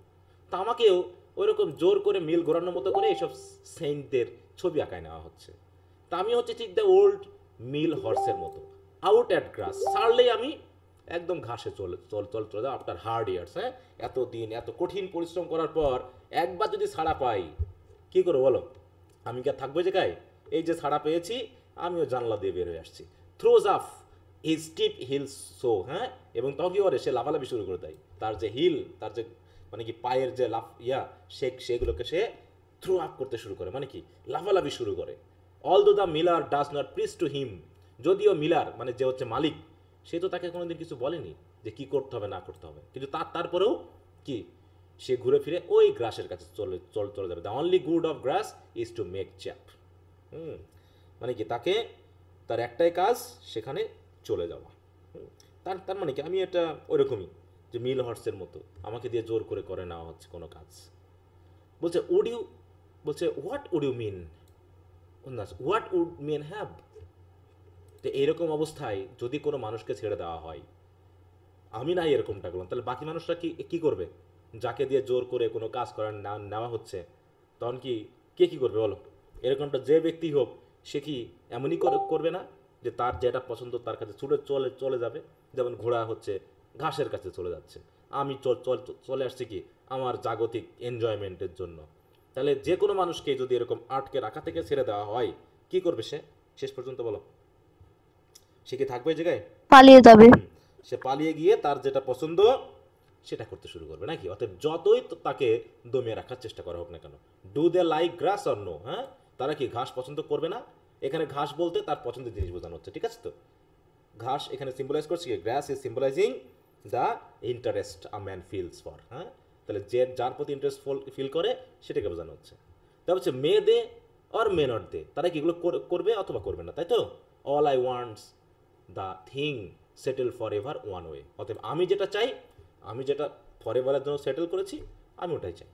তা আমাকেও ওইরকম জোর করে মিল ঘোরানোর মতো করে এইসব সেইন্টদের ছবি আঁকায় নেওয়া হচ্ছে। তা আমি হচ্ছে ঠিক দ্য ওল্ড মিল হর্সের মতো, আউট অ্যাট গ্রাস, ছাড়লেই আমি একদম ঘাসে চলে যাও আফটার হার্ড ইয়ার্স। হ্যাঁ, এত দিন এত কঠিন পরিশ্রম করার পর একবার যদি ছাড়া পাই, কি করবো বলো? আমি কি আর থাকবো জায়গায়? এই যে ছাড়া পেয়েছি, আমিও জানলা দিয়ে বের হয়ে আসছি, থ্রোজ আফ হিজ স্টিপ হিলস সো। হ্যাঁ, এবং তখন কি করে, সে লাফালাফি শুরু করে দেয়, তার যে হিল, তার যে মানে কি পায়ের যে লাফ সেগুলোকে সে থ্রো আপ করতে শুরু করে, মানে কি লাফালাফি শুরু করে। Although the Miller does not please to him, যদিও মিলার মানে যে হচ্ছে মালিক, সে তো তাকে কোনোদিন কিছু বলেনি যে কি করতে হবে না করতে হবে, কিন্তু তারপরেও কি সে ঘুরে ফিরে ওই গ্রাসের কাছে চলে যাবে। The only good of glass is to make chap. মানে কি, তাকে তার একটাই কাজ সেখানে চলে যাওয়া। তার তার মানে কি, আমি এটা ওইরকমই, যে মিল হর্সের মতো আমাকে দিয়ে জোর করে করে নেওয়া হচ্ছে কোনো কাজ। বলছে উড ইউ, বলছে what would you mean, what would men have. তো এইরকম অবস্থায় যদি কোনো মানুষকে ছেড়ে দেওয়া হয়, আমি নাই এরকমটা করলাম, তাহলে বাকি মানুষরা কি কি করবে? যাকে দিয়ে জোর করে কোনো কাজ করার নেওয়া হচ্ছে, তখন কি কে কি করবে বলো? এরকমটা যে ব্যক্তি হোক, সে কি এমনই করবে না যে তার যেটা পছন্দ তার কাছে ছুটে চলে চলে যাবে? যেমন ঘোড়া হচ্ছে ঘাসের কাছে চলে যাচ্ছে, আমি চলে আসছি কি আমার জাগতিক এনজয়মেন্টের জন্য। তাহলে যে কোনো মানুষকে যদি এরকম আটকে রাখা থেকে ছেড়ে দেওয়া হয়, কি করবে সে শেষ পর্যন্ত বলো? সে কি থাকবে এই জায়গায়? পালিয়ে যাবে। সে পালিয়ে গিয়ে তার যেটা পছন্দ সেটা করতে শুরু করবে নাকি? অতএব যতই তাকে দমিয়ে রাখার চেষ্টা করা হোক না কেন, do they like grass or no, হ্যাঁ, তারা কি ঘাস পছন্দ করবে না? এখানে ঘাস বলতে তার পছন্দের জিনিস বোঝানো হচ্ছে, ঠিক আছে? তো ঘাস এখানে সিম্বলাইজ করছে কি, গ্রাস is সিম্বলাইজিং the interest a man feels for, হ্যাঁ, তাহলে যে যার প্রতি ইন্টারেস্ট ফিল করে সেটাকে বোঝানো হচ্ছে। তারপর হচ্ছে মে দে অর মে নট দে, তারা কি এগুলো করবে অথবা করবে না, তাই তো? All I wants the thing settle for ever one way, অতএব আমি যেটা চাই, আমি যেটা ফর এভারের জন্য সেটেল করেছি, আমি ওটাই চাই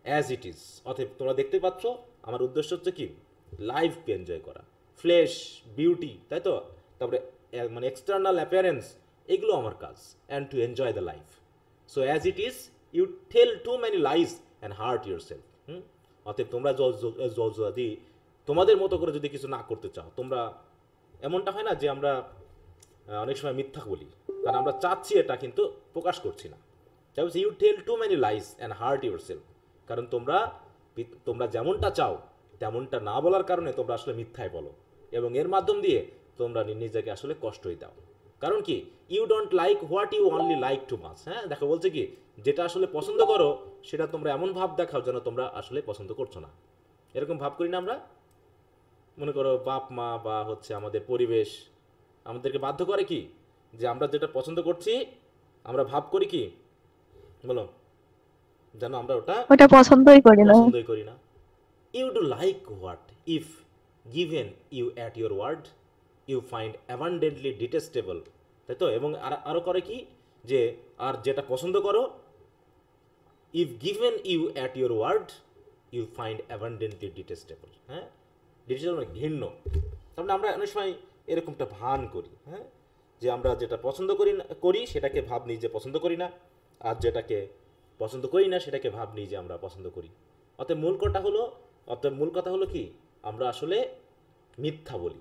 অ্যাজ ইট ইজ। অতএব তোমরা দেখতে পাচ্ছ আমার উদ্দেশ্য হচ্ছে কি, লাইফকে এনজয় করা, ফ্লেশ, বিউটি, তাই তো? তারপরে মানে এক্সটার্নাল অ্যাপিয়ারেন্স, এগুলো আমার কাজ, and to enjoy the life. So as it is you tell too many lies and hurt yourself. অতএব তোমরা যদি তোমাদের মতো করে যদি কিছু না করতে চাও, তোমরা, এমনটা হয় না যে আমরা অনেক সময় মিথ্যা বলি, কারণ আমরা চাচ্ছি এটা কিন্তু প্রকাশ করছি না। তাই বলছি you tell too many lies and hurt yourself, কারণ তোমরা যেমনটা চাও তেমনটা না বলার কারণে তোমরা আসলে মিথ্যায় বলো, এবং এর মাধ্যম দিয়ে তোমরা নিজেকে আসলে কষ্টই দাও। কারণ কি, you don't like what you only like too much. হ্যাঁ, দেখো বলছে কি, যেটা আসলে পছন্দ করো সেটা তোমরা এমন ভাব দেখাও যেন তোমরা আসলে পছন্দ করছো না। এরকম ভাব করি না আমরা? মনে করো বাপ মা বা হচ্ছে আমাদের পরিবেশ আমাদেরকে বাধ্য করে কি, যে আমরা যেটা পছন্দ করছি আমরা ভাব করি কি বলো, যেন আমরা ওটা পছন্দই করি না। পছন্দই করি না। You do like what if given you at your word you find abundantly detestable, তাই তো? এবং আরও করে কি, যে আর যেটা পছন্দ করো, if given you at your word you find abundantly detestable. হ্যাঁ, ডিটেস্টেবল মানে ঘৃণ্য। তার মানে আমরা অনেক সময় এরকমটা ভান করি, হ্যাঁ, যে আমরা যেটা পছন্দ করি সেটাকে ভাব নিই যে পছন্দ করি না, আর যেটাকে পছন্দ করি না সেটাকে ভাব নিই যে আমরা পছন্দ করি। অতএব মূল কথা হলো কি, আমরা আসলে মিথ্যা বলি।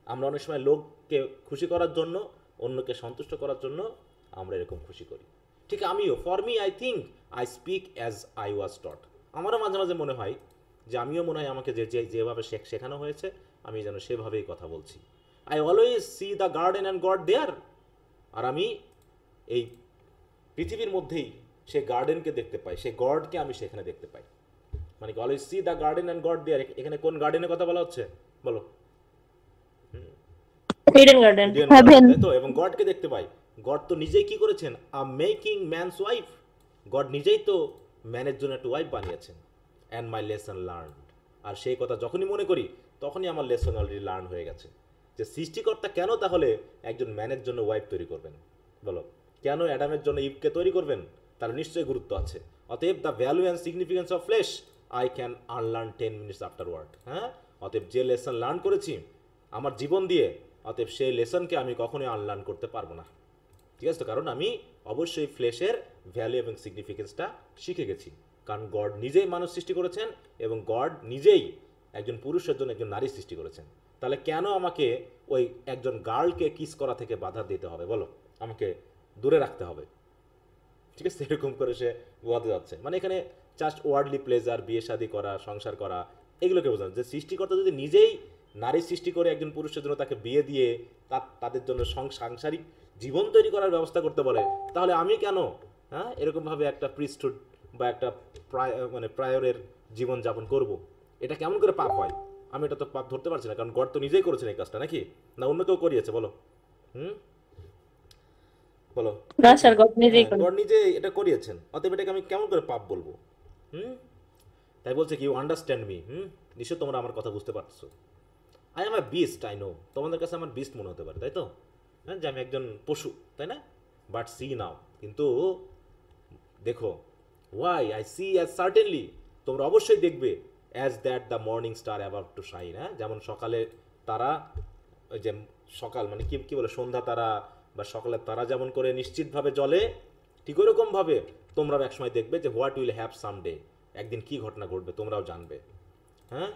আমরা অনেক সময় লোককে খুশি করার জন্য, অন্যকে সন্তুষ্ট করার জন্য আমরা এরকম খুশি করি। ঠিক আমিও, for me I think I speak as I was taught. আমারও মাঝে মাঝে মনে হয় যে আমিও মনে হয় আমাকে যেভাবে শেখানো হয়েছে আমি যেন সেভাবেই কথা বলছি। I always see the garden and God there, আর আমি এই পৃথিবীর মধ্যেই সে গার্ডেনকে দেখতে পাই, সে গডকে আমি সেখানে দেখতে পাই। মানে always see the garden and God there, এখানে কোন গার্ডেনের কথা বলা হচ্ছে বলো? Hidden garden, Heaven. তাই তো? এবং গডকে দেখতে পাই। গড তো নিজেই কি করেছেন, আ মেকিং ম্যানস ওয়াইফ, গড নিজেই তো ম্যানের জন্য একটা ওয়াইফ বানিয়েছেন। অ্যান্ড মাই লেসন লার্ন, আর সেই কথা যখনই মনে করি তখনই আমার লেসন অলরেডি লার্ন হয়ে গেছে, যে সৃষ্টিকর্তা কেন তাহলে একজন ম্যানের জন্য ওয়াইফ তৈরি করবেন বলো? কেন অ্যাডামের জন্য ইভকে তৈরি করবেন? তার নিশ্চয়ই গুরুত্ব আছে। অতএব the value and significance of flesh I can unlearn 10 minutes afterward. হ্যাঁ, অতএব যে লেসন লার্ন করেছি আমার জীবন দিয়ে, অতএব সেই লেসনকে আমি কখনোই আনলার্ন করতে পারবো না, ঠিক আছে? তো কারণ আমি অবশ্যই ফ্লেশের ভ্যালু এবং সিগনিফিকেন্সটা শিখে গেছি, কারণ গড নিজেই মানুষ সৃষ্টি করেছেন এবং গড নিজেই একজন পুরুষের জন্য একজন নারী সৃষ্টি করেছেন। তাহলে কেন আমাকে ওই একজন গার্লকে কিস করা থেকে বাধা দিতে হবে বলো? আমাকে দূরে রাখতে হবে, ঠিক আছে? এরকম করে সে বোঝাতে যাচ্ছে। মানে এখানে জাস্ট ওয়ার্ডলি প্লেজার, বিয়ে শাদী করা, সংসার করা, এগুলোকে বোঝানো যে সৃষ্টিকর্তা যদি নিজেই নারী সৃষ্টি করে একজন পুরুষের জন্য তাকে বিয়ে দিয়ে তাদের জন্য সাংসারিক জীবন তৈরি করার ব্যবস্থা করতে বলে, তাহলে আমি কেন, হ্যাঁ, এরকমভাবে একটা প্রিস্টহুড বা একটা প্রায়রের জীবন যাপন করব? এটা কেমন করে পাপ হয়? আমি এটা তো পাপ ধরতে পারছি না, কারণ গড তো নিজেই করেছেন এই কাজটা, নাকি না অন্য কেউ করিয়েছে বলো? বলো। না স্যার, গড নিজেই হ্যাঁ, করে। গড নিজে এটা করিয়েছেন, অতএব এটাকে আমি কেমন করে পাপ বলবো? হুম। তাই বলছে কি, ইউ আন্ডারস্ট্যান্ড মি। নিশ্চয় তোমরা আমার কথা বুঝতে পারছো। I am a beast, I know. তোমাদের কাছে আমার বিস্ট মনে হতে পারে, তাই তো? হ্যাঁ, যে আমি একজন পশু, তাই না? বাট সি নাও, কিন্তু দেখো, why I see as certainly, তোমরা অবশ্যই দেখবে, as that the morning star about to shine. হ্যাঁ, যেমন সকালে তারা, ওই যে সকাল মানে কি কি বলে, সন্ধ্যা তারা বা সকালের তারা যেমন করে নিশ্চিতভাবে জ্বলে, ঠিক ওরকমভাবে তোমরাও একসময় দেখবে যে হোয়াট উইল হ্যাভ সামডে, একদিন কি ঘটনা ঘটবে তোমরাও জানবে। হ্যাঁ,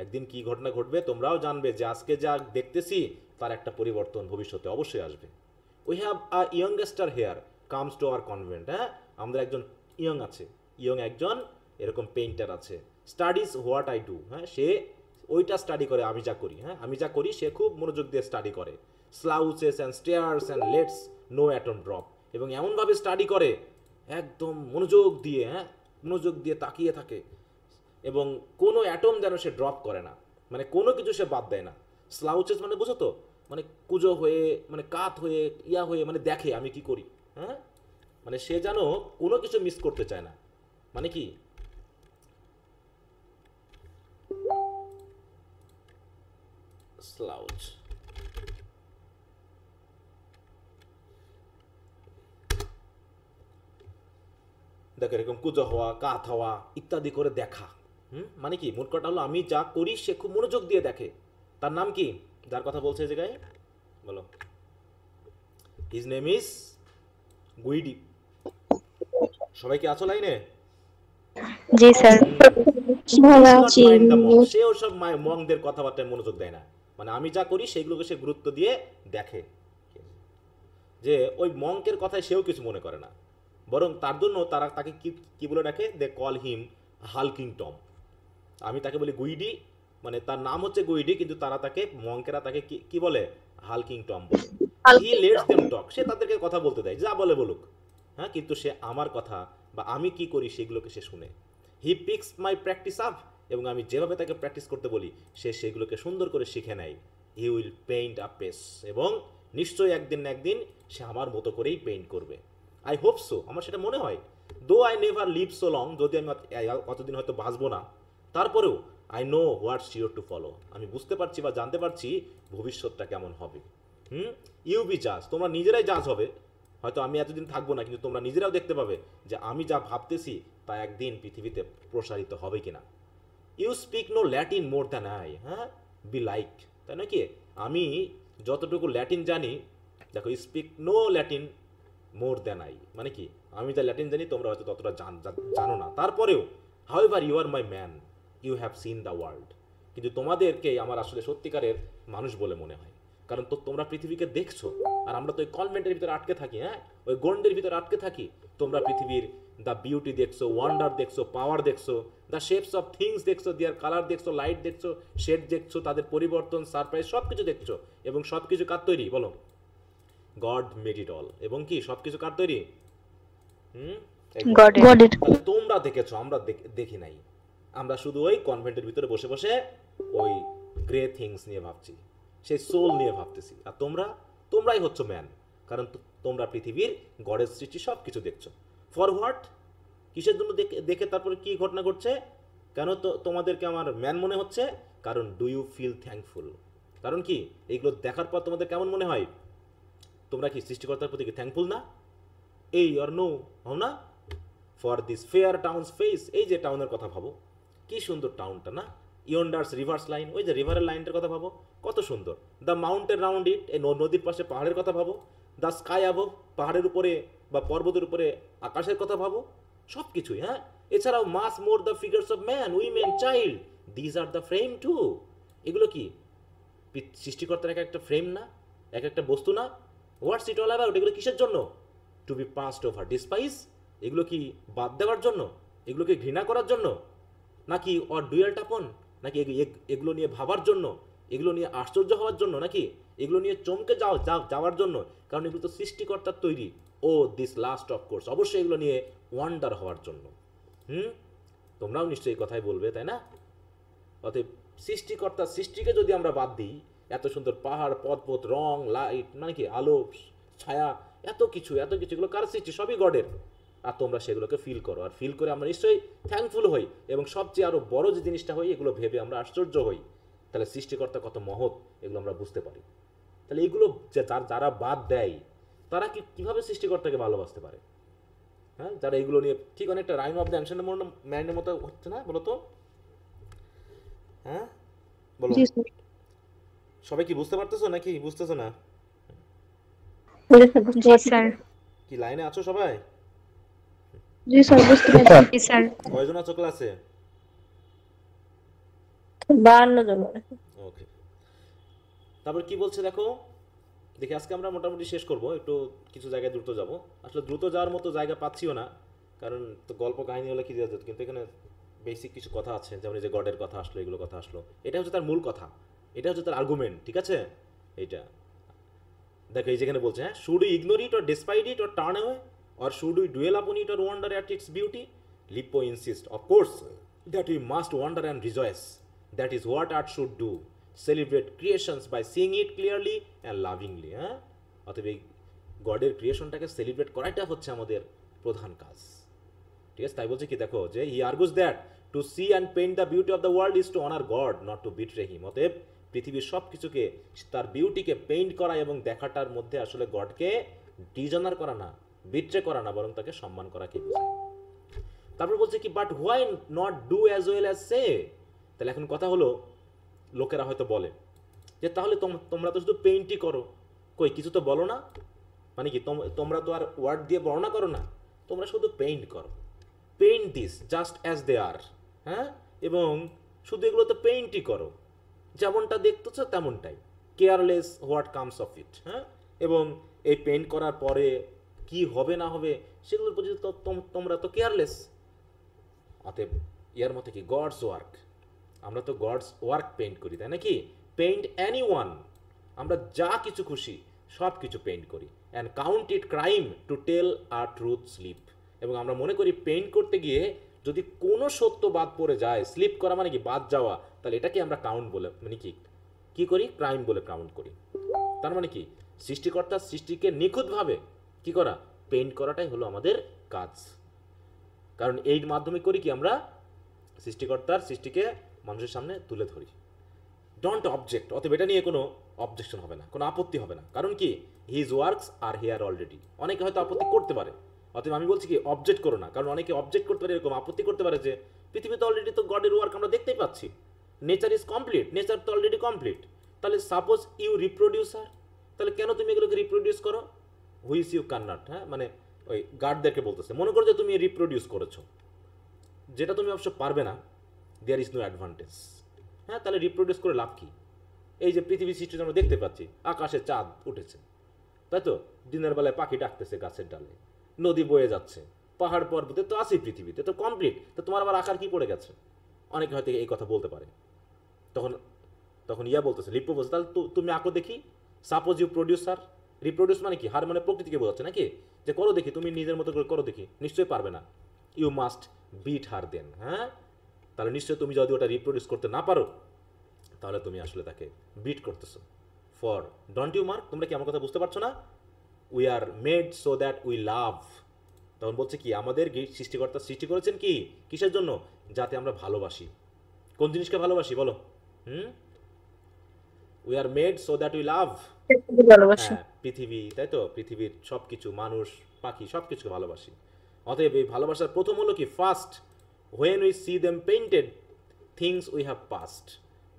একদিন কি ঘটনা ঘটবে তোমরাও জানবে, যে আজকে যা দেখতেছি তার একটা পরিবর্তন ভবিষ্যতে অবশ্যই আসবে। We have a ইয়ংস্টার hair comes to our convent. হ্যাঁ, আমাদের একজন ইয়ং আছে, ইয়ং একজন এরকম পেইন্টার আছে, স্টাডিজ হোয়াট আই ডু। হ্যাঁ, সে ওইটা স্টাডি করে আমি যা করি। হ্যাঁ, আমি যা করি সে খুব মনোযোগ দিয়ে স্টাডি করে। Slouches and stares and lets no atom drop, এবং এমনভাবে স্টাডি করে, একদম মনোযোগ দিয়ে, হ্যাঁ, মনোযোগ দিয়ে তাকিয়ে থাকে, এবং কোনো অ্যাটম যেন সে ড্রপ করে না, মানে কোনো কিছু সে বাদ দেয় না। স্লাউচেস মানে বুঝো তো, মানে কুজো হয়ে, মানে কাত হয়ে, ইয়া হয়ে, মানে দেখে আমি কি করি। হ্যাঁ, মানে সে যেন কোনো কিছু মিস করতে চায় না। মানে কি, স্লাউচ, দেখো এরকম কুজো হওয়া, কাত হওয়া ইত্যাদি করে দেখা। মানে কি, মোট কথা হলো আমি যা করি সে খুব মনোযোগ দিয়ে দেখে। তার নাম কি, যার কথা বলছে এই জায়গায়, বলো। His name is Guidi. সবাই কি আছো লাইনে? জি স্যার। ভালো Does not আছি। mind the monk. সে ওসব মংদের কথাবার্তায় মনোযোগ দেয় না, মানে আমি যা করি সেইগুলোকে সে গুরুত্ব দিয়ে দেখে, যে ওই মঙ্কের কথায় সেও কিছু মনে করে না, বরং তার জন্য তারা তাকে কি কি বলে ডাকে, দে কল হিম হালকিং টম। আমি তাকে বলি গুইডি, মানে তার নাম হচ্ছে গুইডি, কিন্তু তারা তাকে, মঙ্কেরা তাকে কি কি বলে, হালকিং টম বলে। হি লেটস দেম টক, সে তাদেরকে কথা বলতে দেয়, যা বলে বলুক। হ্যাঁ, কিন্তু সে আমার কথা বা আমি কি করি সেগুলোকে সে শুনে। হি পিক্স মাই প্র্যাকটিস আপ, এবং আমি যেভাবে তাকে প্র্যাকটিস করতে বলি সে সেগুলোকে সুন্দর করে শিখে নেয়। He will paint a pace, এবং নিশ্চয়ই একদিন না একদিন সে আমার মতো করেই পেইন্ট করবে। আই হোপ সো, আমার সেটা মনে হয়। Though I never live so long, যদি আমি অতদিন হয়তো বাঁচবো না, তারপরেও I know what sure to follow, আমি বুঝতে পারছি বা জানতে পারছি ভবিষ্যৎটা কেমন হবে। ইউ বি জাজ, তোমরা নিজেরাই জাজ হবে। হয়তো আমি এতদিন থাকবো না, কিন্তু তোমরা নিজেরাও দেখতে পাবে যে আমি যা ভাবতেছি তা একদিন পৃথিবীতে প্রসারিত হবে কিনা। You speak no Latin more than I. হ্যাঁ, বি লাইক, তাই না কি, আমি যতটুকু ল্যাটিন জানি, দেখো, speak no Latin more than I, মানে কি, আমি যা ল্যাটিন জানি তোমরা হয়তো ততটা জানো না, তারপরেও however you are my man, you have seen the world, কিন্তু তোমাদেরকে আমার আসলে সত্যিকারের মানুষ বলে মনে হয়, কারণ তো তোমরা পৃথিবীকে দেখছো, আর আমরা তো ওই কনভেন্টের ভিতরে আটকে থাকি। হ্যাঁ, ওই গন্ডের ভিতরে আটকে থাকি। তোমরা পৃথিবীর দ্য বিউটি দেখছো, ওয়ান্ডার দেখছো, পাওয়ার দেখছো, দ্য শেপস অফ থিংস দেখছো, দিয়ার কালার দেখছো, লাইট দেখছো, শেড দেখছো, তাদের পরিবর্তন, সারপ্রাইজ, সব কিছু দেখছো, এবং সব কিছু কার তৈরি বলো? God made it all. এবং কি, সব কিছু কার তৈরি? গডের। তাহলে তোমরা দেখেছো, আমরা দেখি নাই। আমরা শুধু ওই কনভেন্টের ভিতরে বসে বসে ওই গ্রে থিংস নিয়ে ভাবছি, সেই সোল নিয়ে ভাবতেছি। আর তোমরাই হচ্ছে ম্যান, কারণ তোমরা পৃথিবীর গডের সৃষ্টি সব কিছু দেখছো। ফর হোয়াট, কিসের জন্য দেখে তারপরে কি ঘটনা ঘটছে? কেন তো তোমাদেরকে আমার ম্যান মনে হচ্ছে? কারণ ডু ইউ ফিল থ্যাঙ্কফুল? কারণ কি, এইগুলো দেখার পর তোমাদের কেমন মনে হয়? তোমরা কি সৃষ্টিকর্তার প্রতি কি থ্যাঙ্কফুল না? এই অর নো, হও না? For this fair towns face, এই যে টাউনের কথা ভাবো, কি সুন্দর টাউনটা না? ইয়ন্ডার্স রিভার্স লাইন, ওই যে রিভারের লাইনটার কথা ভাবো, কত সুন্দর। দ্য মাউন্টেন রাউন্ড ইট, এই নদীর পাশে পাহাড়ের কথা ভাবো। দ্য স্কাই অ্যাবভ, পাহাড়ের উপরে বা পর্বতের উপরে আকাশের কথা ভাবো, সব কিছুই। হ্যাঁ, এছাড়াও much more the figures of man, women, child, these are the frame to. এগুলো কি সৃষ্টিকর্তার এক একটা ফ্রেম না, এক একটা বস্তু না? হোয়াটস ইট অল অ্যাবাউট, এগুলো কিসের জন্য? To be past over, despise, এগুলো কি বাদ দেওয়ার জন্য? এগুলো কি ঘৃণা করার জন্য? নাকি অর ডুয়েল টাপন, নাকি এগুলো নিয়ে ভাবার জন্য, এগুলো নিয়ে আশ্চর্য হওয়ার জন্য, নাকি এগুলো নিয়ে চমকে যাওয়ার জন্য? কারণ এগুলো তো সৃষ্টিকর্তার তৈরি। ও দিস লাস্ট অফ কোর্স, অবশ্যই এগুলো নিয়ে ওয়ান্ডার হওয়ার জন্য। তোমরাও নিশ্চয়ই এই কথাই বলবে, তাই না? অতএব সৃষ্টিকর্তার সৃষ্টিকে যদি আমরা বাদ দিই, এত সুন্দর পাহাড়, পর্বত, রং, লাইট, মানে কি আলো, ছায়া, এত কিছু এগুলো কার সৃষ্টি? সবই গডের। আর তোমরা সেগুলোকে ফিল করো, আর ফিল করে আমরা নিশ্চয়ই থ্যাঙ্কফুল হই, এবং সবচেয়ে আরও বড় যে জিনিসটা হই, এগুলো ভেবে আমরা আশ্চর্য হই। তাহলে সৃষ্টিকর্তা কত মহৎ, এগুলো আমরা বুঝতে পারি। তাহলে এগুলো যারা বাদ দেয় তারা কিভাবে সৃষ্টিকর্তাকে ভালোবাসতে পারে? হ্যাঁ, যারা এগুলো নিয়ে ঠিক অনেকটা রাইম অফ দ্য অ্যানশিয়েন্ট ম্যানের মতো হচ্ছে না, বলো তো? হ্যাঁ বলো, जी सर। সবাই কি বুঝতে পারতেছো নাকি বুঝতেছো না? जी सर। কি লাইনে আছো সবাই? जी सर बुझते পারছি। जी सर। কয়জন আছো ক্লাসে? 52 জন মনে হয়। ওকে, তারপর কি বলছে দেখো, দেখি আজকে আমরা মোটামুটি শেষ করব, একটু কিছু জায়গায় দ্রুত যাব। আসলে দ্রুত যাওয়ার মতো জায়গা পাচ্ছিও না, কারণ তো গল্প কাহিনী হলে কি দেওয়া যেত, কিন্তু এখানে বেসিক কিছু কথা আছে, যেমন এই যে গডের কথা আসলো, এগুলো কথা আসলো, এটা হচ্ছে তার মূল কথা, এটা হচ্ছে তার আর্গুমেন্ট, ঠিক আছে? এইটা দেখো, এই যেখানে বলছে, হ্যাঁ, should we ignore it or despite it or turn away or should we dwell upon it or wonder at its beauty? Lippo insist, of course that we must wonder and rejoice, that is what art should do, celebrate creations by seeing it clearly and lovingly. হ্যাঁ, অতএব এই গডের ক্রিয়েশনটাকে celebrate করাটা হচ্ছে আমাদের প্রধান কাজ, ঠিক আছে? তাই বলছে কি দেখো, যে he argues that to see and paint the beauty of the world is to honour God, not to betray him. অতএব পৃথিবীর সব কিছুকে, তার বিউটিকে পেইন্ট করা এবং দেখাটার মধ্যে আসলে গডকে ডিজনার করা না, বিট্রে করা না, বরং তাকে সম্মান করাকে বোঝায়। তারপর বলছে কি, but why not do as well as say? তাহলে এখন কথা হলো, লোকেরা হয়তো বলে যে তাহলে তোমরা তো শুধু পেইন্টই করো, কই কিছু তো বলো না, মানে কি তোমরা তো আর ওয়ার্ড দিয়ে বর্ণনা করো না, তোমরা শুধু পেইন্ট করো, paint this just as they are. হ্যাঁ, এবং শুধু এগুলো তো পেইন্টই করো, যেমনটা দেখতেছ তেমনটাই, careless what comes of it. হ্যাঁ, এবং এই পেইন্ট করার পরে কি হবে না হবে সেগুলোর প্রতি তোমরা তো কেয়ারলেস। অতএব ইয়ার মতে কি, গডস ওয়ার্ক, আমরা তো গডস ওয়ার্ক পেইন্ট করি, তাই নাকি? পেইন্ট এনি ওয়ান, আমরা যা কিছু খুশি সব কিছু পেইন্ট করি, and count it crime to tell our truth slip. এবং আমরা মনে করি পেইন্ট করতে গিয়ে যদি কোনো সত্য বাদ পড়ে যায়, স্লিপ করা মানে কি বাদ যাওয়া, তাহলে এটাকে আমরা কাউন্ট বলে, মানে কি করি, ক্রাইম বলে কাউন্ট করি। তার মানে কি, সৃষ্টিকর্তার সৃষ্টিকে নিখুঁতভাবে কি করা, পেইন্ট করাটাই হলো আমাদের কাজ। কারণ এই মাধ্যমে করি কি, আমরা সৃষ্টিকর্তার সৃষ্টিকে মানুষের সামনে তুলে ধরি। ডোন্ট অবজেক্ট, অতএব এটা নিয়ে কোনো অবজেকশন হবে না, কোনো আপত্তি হবে না। কারণ কি, হিজ ওয়ার্কস আর হেয়ার অলরেডি। অনেকে হয়তো আপত্তি করতে পারে, অতএব আমি বলছি কি, অবজেক্ট করো না। কারণ অনেকে অবজেক্ট করতে পারে, এরকম আপত্তি করতে পারে যে পৃথিবীতে অলরেডি তো গডের ওয়ার্ক আমরা দেখতেই পাচ্ছি, নেচার ইজ কমপ্লিট, নেচার তো অলরেডি কমপ্লিট। তাহলে সাপোজ ইউ রিপ্রোডিউসার, তাহলে কেন তুমি এগুলোকে রিপ্রোডিউস করো? Which you can not. হ্যাঁ, মানে ওই গার্ডদেরকে বলতেছে, মনে করো যে তুমি রিপ্রোডিউস করেছো, যেটা তুমি অবশ্য পারবে না, দেয়ার ইজ নো অ্যাডভান্টেজ। হ্যাঁ, তাহলে রিপ্রোডিউস করে লাভ কি? এই যে পৃথিবী সৃষ্টি আমরা দেখতে পাচ্ছি, আকাশে চাঁদ উঠেছে, তাই তো, দিনের বেলায় পাখি ডাকতেছে গাছের ডালে, নদী বয়ে যাচ্ছে, পাহাড় পর্বতে তো আছেই, পৃথিবীতে তো কমপ্লিট, তো তোমার আবার আকার কি পড়ে গেছে? অনেকে হয়তো এই কথা বলতে পারে। তখন তখন ইয়া বলতেছে, লিপো বলছে, তাহলে তুমি আঁকো দেখি। সাপোজ ইউ প্রডিউসার, রিপ্রোডিউস মানে কি, হার মানে প্রকৃতিকে বোঝাচ্ছে নাকি, যে করো দেখি, তুমি নিজের মতো করে করো দেখি, নিশ্চয়ই পারবে না। ইউ মাস্ট বিট হার দেন। হ্যাঁ, তাহলে নিশ্চয়ই তুমি যদি ওটা রিপ্রোডিউস করতে না পারো, তাহলে তুমি আসলে তাকে বিট করতেছো। ফর ডোন্ট ইউ মার্ক, তোমরা কি আমার কথা বুঝতে পারছো না? We are made so that we love. তখন বলছে কি, আমাদের সৃষ্টিকর্তা সৃষ্টি করেছেন কি, কিসের জন্য? যাতে আমরা ভালোবাসি। কোন জিনিসকে ভালোবাসি বলো? We are made so that we love. ভালোবাসি। হ্যাঁ, পৃথিবী, তাই তো, পৃথিবীর সব কিছু, মানুষ, পাখি, সব কিছুকে ভালোবাসি। অতএব এই ভালোবাসার প্রথম হলো কি, first, when we see them painted things we have passed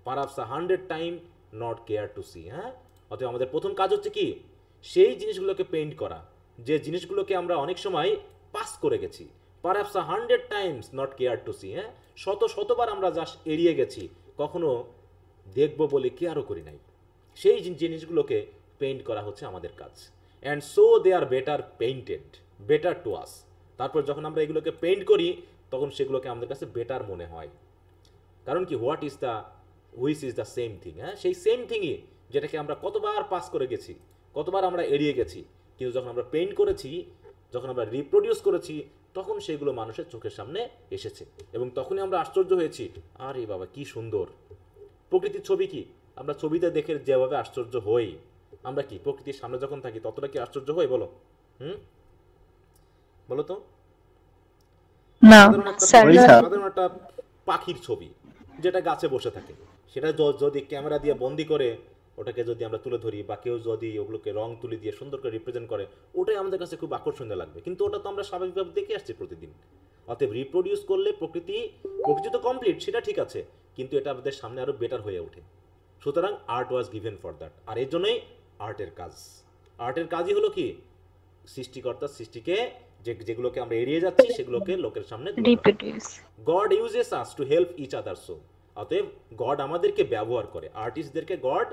perhaps 100 time not care to see। হ্যাঁ, অতএব আমাদের প্রথম কাজ হচ্ছে কি, সেই জিনিসগুলোকে পেইন্ট করা, যে জিনিসগুলোকে আমরা অনেক সময় পাস করে গেছি, perhaps 100 times not care to see। হ্যাঁ, শতবার আমরা জাস্ট এড়িয়ে গেছি, কখনো দেখবো বলে কেয়ারও করি নাই, সেই জিনিসগুলোকে পেইন্ট করা হচ্ছে আমাদের কাজ। And so they are better painted, better to us. তারপর যখন আমরা এগুলোকে পেইন্ট করি, তখন সেগুলোকে আমাদের কাছে বেটার মনে হয়। কারণ কি, what is the which is the same thing. হ্যাঁ, সেই সেম থিংই যেটাকে আমরা কতবার পাস করে গেছি, কতবার আমরা এড়িয়ে গেছি, কিন্তু যখন আমরা পেইন্ট করেছি, যখন আমরা রিপ্রোডিউস করেছি, তখন সেগুলো মানুষের চোখের সামনে এসেছে, এবং তখনই আমরা আশ্চর্য হয়েছি, আরে বাবা কি সুন্দর। প্রকৃতির ছবি কি, আমরা ছবিতে দেখে যেভাবে আশ্চর্য হই, আমরা কি প্রকৃতির সামনে যখন থাকি ততটা কি আশ্চর্য হই বলো? হুম, বলো তো। No, সাধারণ একটা sir. ওই স্যার সাধারণ একটা পাখির ছবি যেটা গাছে বসে থাকে, সেটা যদি ক্যামেরা দিয়ে বন্দি করে ওটাকে যদি আমরা তুলে ধরি, বা কেউ যদি ওগুলোকে রং তুলি দিয়ে সুন্দর করে রিপ্রেজেন্ট করে, ওটাই আমাদের কাছে খুব আকর্ষণীয় লাগবে। কিন্তু ওটা তো আমরা স্বাভাবিকভাবে দেখে আসছি প্রতিদিন। অতএব রিপ্রোডিউস করলে প্রকৃতি প্রকৃতি তো কমপ্লিট, সেটা ঠিক আছে, কিন্তু এটা আমাদের সামনে আরো বেটার হয়ে ওঠে। সুতরাং art was given for that. আর এর জন্যই আর্টের কাজ। আর্টের কাজই হলো কি, সৃষ্টিকর্তার সৃষ্টিকে যেগুলোকে আমরা এড়িয়ে যাচ্ছি সেগুলোকে লোকের সামনে তুলে ধরা। Reproduce. God uses us to help each other. So অতএব গড আমাদেরকে ব্যবহার করে, আর্টিস্টদেরকে গড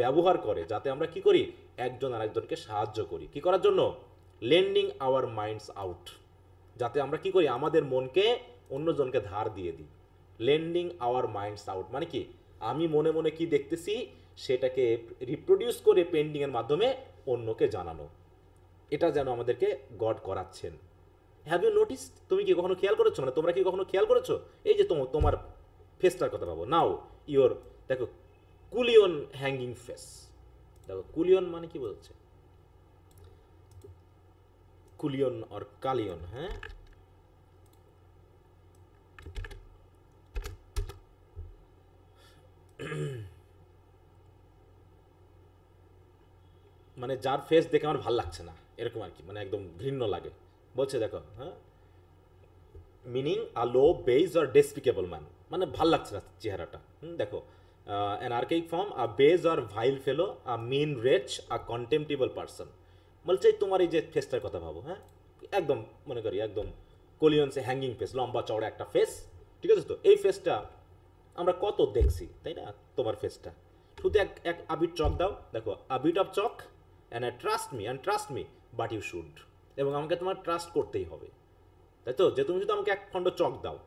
ব্যবহার করে, যাতে আমরা কি করি, একজন আরেকজনকে সাহায্য করি। কি করার জন্য? লেন্ডিং আওয়ার মাইন্ডস আউট, যাতে আমরা কি করি, আমাদের মনকে অন্যজনকে ধার দিয়ে দিই। লেন্ডিং আওয়ার মাইন্ডস আউট মানে কি, আমি মনে মনে কি দেখতেছি সেটাকে রিপ্রোডিউস করে পেন্টিংয়ের মাধ্যমে অন্যকে জানানো। এটা যেন আমাদেরকে গড করাচ্ছেন। হ্যাভ ইউ নোটিস, তুমি কি কখনো খেয়াল করেছো, মানে তোমরা কি কখনো খেয়াল করেছো, এই যে তোমার ফেসটার কথা ভাবো নাও, ইওর, দেখো কুলিয়ন হ্যাঙ্গিং ফেস। দেখো কুলিয়ন মানে কি বোঝাচ্ছে, কুলিয়ন আর কালিয়ন, হ্যাঁ, মানে যার ফেস দেখে আমার ভাল লাগছে না এরকম আর কি, মানে একদম ঘৃণ্য লাগে। বলছে দেখো, হ্যাঁ, meaning a low base or despicable man, মানে ভাল লাগছে না চেহারাটা। দেখো, an archaic form, a base or vile fellow, a mean wretch, a contemptible person. বলছে তোমার এই যে ফেসটার কথা ভাবো, হ্যাঁ, একদম মনে করি একদম কলিয়ন্সে হ্যাঙ্গিং ফেস, লম্বা চওড়া একটা ফেস, ঠিক আছে তো। এই ফেসটা আমরা কত দেখছি, তাই না? তোমার ফেসটা শুধু এক এক আবিট চক দাও, দেখো a bit of chalk, and trust me but you should. এবং আমাকে তোমার ট্রাস্ট করতেই হবে, তাই তো, যে তুমি যদি আমাকে এক খণ্ড চক দাও,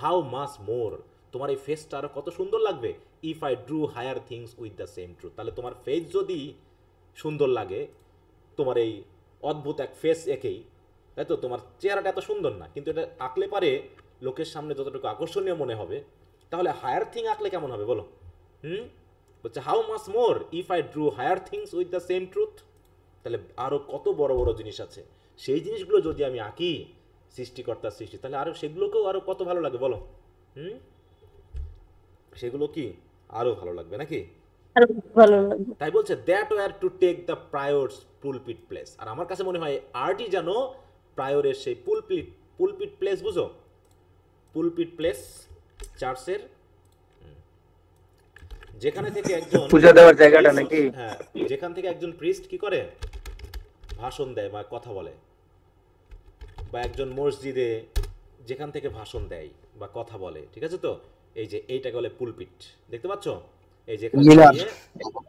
হাউ মাস মোর তোমার এই ফেসটা আরো কত সুন্দর লাগবে, if I drew higher things with the same truth. তাহলে তোমার ফেস যদি সুন্দর লাগে, তোমার এই অদ্ভুত এক ফেস একেই, তাই তো, তোমার চেহারাটা এত সুন্দর না, কিন্তু এটা আঁকলে পারে লোকের সামনে যতটুকু আকর্ষণীয় মনে হবে, তাহলে হায়ার থিং আঁকলে কেমন হবে বলো? বলছে how much more if I drew higher things with the same truth. তাহলে আরো কত বড় বড় জিনিস আছে, সেই জিনিসগুলো যদি আমি আঁকি, সৃষ্টিকর্তার সৃষ্টি, তাহলে আরো সেগুলোকেও আরো কত ভালো লাগে বলো। সেগুলো কি আরো ভালো লাগবে নাকি? আর ভালো লাগবে। তাই বলছে that were to take the prior's pulpit place. আর আমার কাছে মনে হয় আর্টই যেন প্রায়োরের সেই পুলপিট প্লেস, বুঝো, পুলপিট প্লেস চার্চের, যেখানে থেকে একজন পূজা দেওয়ার জায়গাটা নাকি? হ্যাঁ, যেখান থেকে একজন প্রিস্ট কি করে, ভাষণ দেয় বা কথা বলে, বা একজন মসজিদে যেখান থেকে ভাষণ দেয় বা কথা বলে, ঠিক আছে তো, এই যে এইটাকে বলে পুলপিট, দেখতে পাচ্ছ, এই যে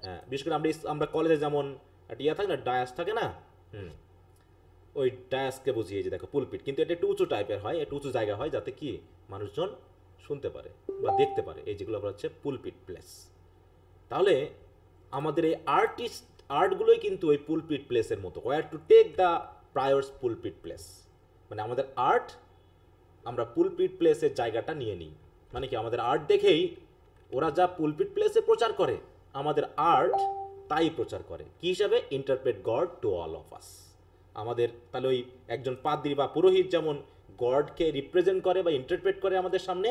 হ্যাঁ, বিশেষ করে আমরা কলেজে যেমন একটা ইয়া থাকে না, ডায়াস থাকে না, ওই ডায়াসকে বুঝিয়ে, যে দেখো পুলপিট, কিন্তু এটা একটু উঁচু টাইপের হয়, একটু উঁচু জায়গা হয়, যাতে কি মানুষজন শুনতে পারে বা দেখতে পারে, এই যেগুলো হচ্ছে পুলপিট প্লেস। তাহলে আমাদের এই আর্টগুলোই কিন্তু ওই পুলপিট প্লেসের মতো, were to take the prior's pulpit place, মানে আমাদের আর্ট আমরা পুলপিট প্লেসের জায়গাটা নিয়ে নিই। মানে কি, আমাদের আর্ট দেখেই ওরা যা পুলপিট প্লেসে প্রচার করে, আমাদের আর্ট তাই প্রচার করে, কি হিসাবে, interpret god to all of us. আমাদের তাহলে ওই একজন পাদ্রী বা পুরোহিত যেমন গডকে রিপ্রেজেন্ট করে বা ইন্টারপ্রেট করে আমাদের সামনে,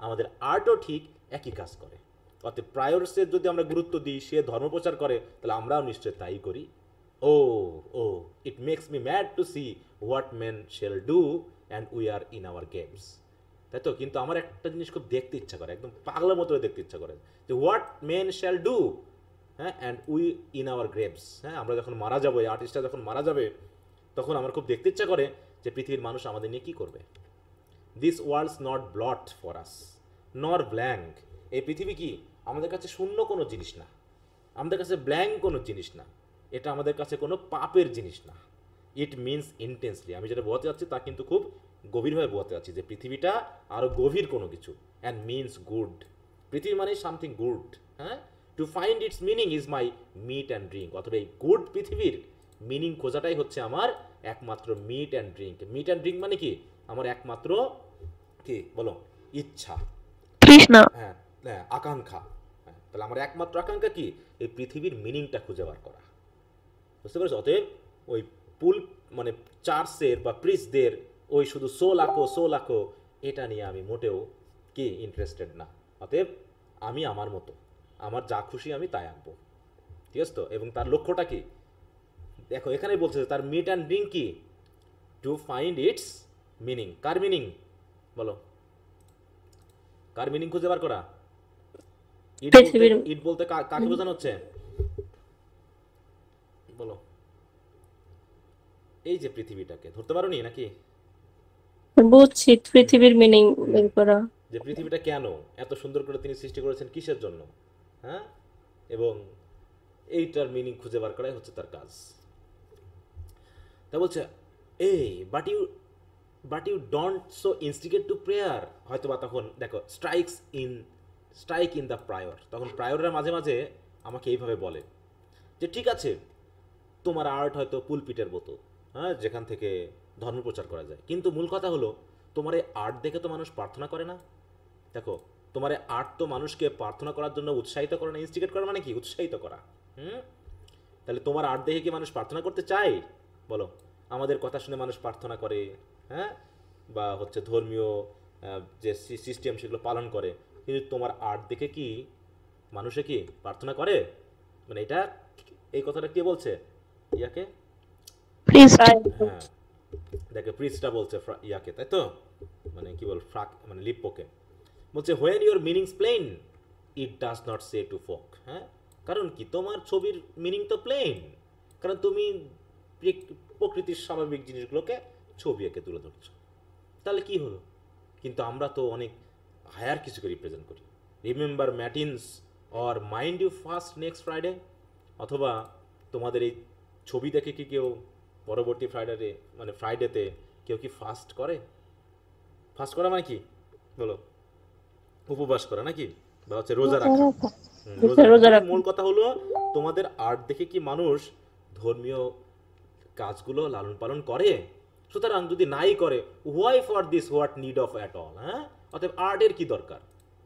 আমাদের আর্টও ঠিক একই কাজ করে। অর্থাৎ প্রায়োরসের যদি আমরা গুরুত্ব দিই, সে ধর্ম প্রচার করে, তাহলে আমরাও নিশ্চয় তাই করি। Oh oh it makes me mad to see what men shall do and we are in our games, তাই তো। কিন্তু আমার একটা জিনিস খুব দেখতে ইচ্ছা করে, একদম পাগলের মতো দেখতে ইচ্ছা করে, যে হোয়াট মেন শ্যাল ডু, হ্যাঁ, and we in our graves. হ্যাঁ, আমরা যখন মারা যাবো, এই আর্টিস্টটা যখন মারা যাবে, তখন আমার খুব দেখতে ইচ্ছা করে যে পৃথিবীর মানুষ আমাদের নিয়ে কী করবে। This world's not blot for us nor blank. এই পৃথিবী কি আমাদের কাছে শূন্য কোনো জিনিস না, আমাদের কাছে ব্ল্যাঙ্ক কোনো জিনিস না, এটা আমাদের কাছে কোনো পাপের জিনিস না। ইট মিনস ইন্টেন্সলি, আমি যেটা বোঝাতে চাচ্ছি তা কিন্তু খুব গভীরভাবে বোঝাতে চাচ্ছি, যে পৃথিবীটা আরও গভীর কোনো কিছু, অ্যান্ড মিনস গুড। পৃথিবী মানে সামথিং গুড, হ্যাঁ। To find its meaning is my meat and drink. অথবা এই গুড পৃথিবীর মিনিং খোঁজাটাই হচ্ছে আমার একমাত্র meat and drink. Meat and drink মানে কি, আমার একমাত্র কি বলো, ইচ্ছা, Krishna. হ্যাঁ হ্যাঁ, আকাঙ্ক্ষা। হ্যাঁ, তাহলে আমার একমাত্র আকাঙ্ক্ষা কি, এই পৃথিবীর মিনিংটা খুঁজে বার করা, বুঝতে পেরেছো? অতএব ওই পুল মানে চার্চের বা প্রিস্টদের ওই শুধু সোল আঁকো এটা নিয়ে আমি মোটেও কি ইন্টারেস্টেড না। অতএব আমি আমার মতো, আমার যা খুশি আমি তাই আঁকবো, ঠিক আছে তো? এবং তার লক্ষ্যটা কি দেখো, এখানে বলছে যে তার মিট অ্যান্ড ড্রিঙ্ক কি, টু ফাইন্ড ইটস মিনিং। কার মিনিং বলো, কার মিনিং খুঁজে বার করা? পৃথিবীর ইট বলতে কাকে বোঝানো হচ্ছে বলো? এই যে পৃথিবীটাকে ধরতে পারোনি নাকি? বুঝছি, পৃথিবীর মিনিং বের করা। যে পৃথিবীটা কেন এত সুন্দর করে তিনি সৃষ্টি করেছেন, কিসের জন্য, হ্যাঁ? এবং এইটার মিনিং খুঁজে বার করাই হচ্ছে তার কাজ। তা বলছে এই but you don't so instigate to prayer. হয়তো বা তখন দেখো স্ট্রাইক ইন দ্য প্রায়র, তখন প্রায়ররা মাঝে মাঝে আমাকে এইভাবে বলে যে ঠিক আছে, তোমার আর্ট হয়তো পুলপিটের মতো, হ্যাঁ, যেখান থেকে ধর্ম প্রচার করা যায়, কিন্তু মূল কথা হলো তোমার এই আর্ট দেখে তো মানুষ প্রার্থনা করে না। দেখো, তোমার এই আর্ট তো মানুষকে প্রার্থনা করার জন্য উৎসাহিত করে না। ইনস্টিগেট করা মানে কি? উৎসাহিত করা। হুম, তাহলে তোমার আর্ট দেখে কি মানুষ প্রার্থনা করতে চায় বলো? আমাদের কথা শুনে মানুষ প্রার্থনা করে, হ্যাঁ, বা হচ্ছে ধর্মীয় যে সিস্টেম সেগুলো পালন করে, কিন্তু তোমার আর্ট দেখে কি মানুষে কি প্রার্থনা করে? মানে এটা, এই কথাটা কে বলছে ইয়াকে? priest, তাই হ্যাঁ, দেখে প্রিস্টটা বলছে ইয়াকে, তাই তো? মানে কি বল, মানে লিপ্পোকে বলছে when your meanings plain it does not say to folk. হ্যাঁ, কারণ কি তোমার ছবির মিনিং তো প্লেন, কারণ তুমি প্রকৃতির স্বাভাবিক জিনিসগুলোকে ছবি এঁকে তুলে ধরছো। তাহলে কি হলো? কিন্তু আমরা তো অনেক হায়ার কিছুকে রিপ্রেজেন্ট করি। Remember matins or mind you fast next Friday. অথবা তোমাদের এই ছবি দেখে কি কেউ পরবর্তী ফ্রাইডেতে কেউ কি ফাস্ট করে? ফাস্ট করা মানে কি বলো? উপবাস করা নাকি, বা হচ্ছে রোজা রাখা। রোজা রাখা। মূল কথা হলো তোমাদের আর্ট দেখে কি মানুষ ধর্মীয় কাজগুলো লালন পালন করে? সুতরাং যদি নাই করে, why for this what need of at all. হ্যাঁ, অতএব আর্টের কি দরকার?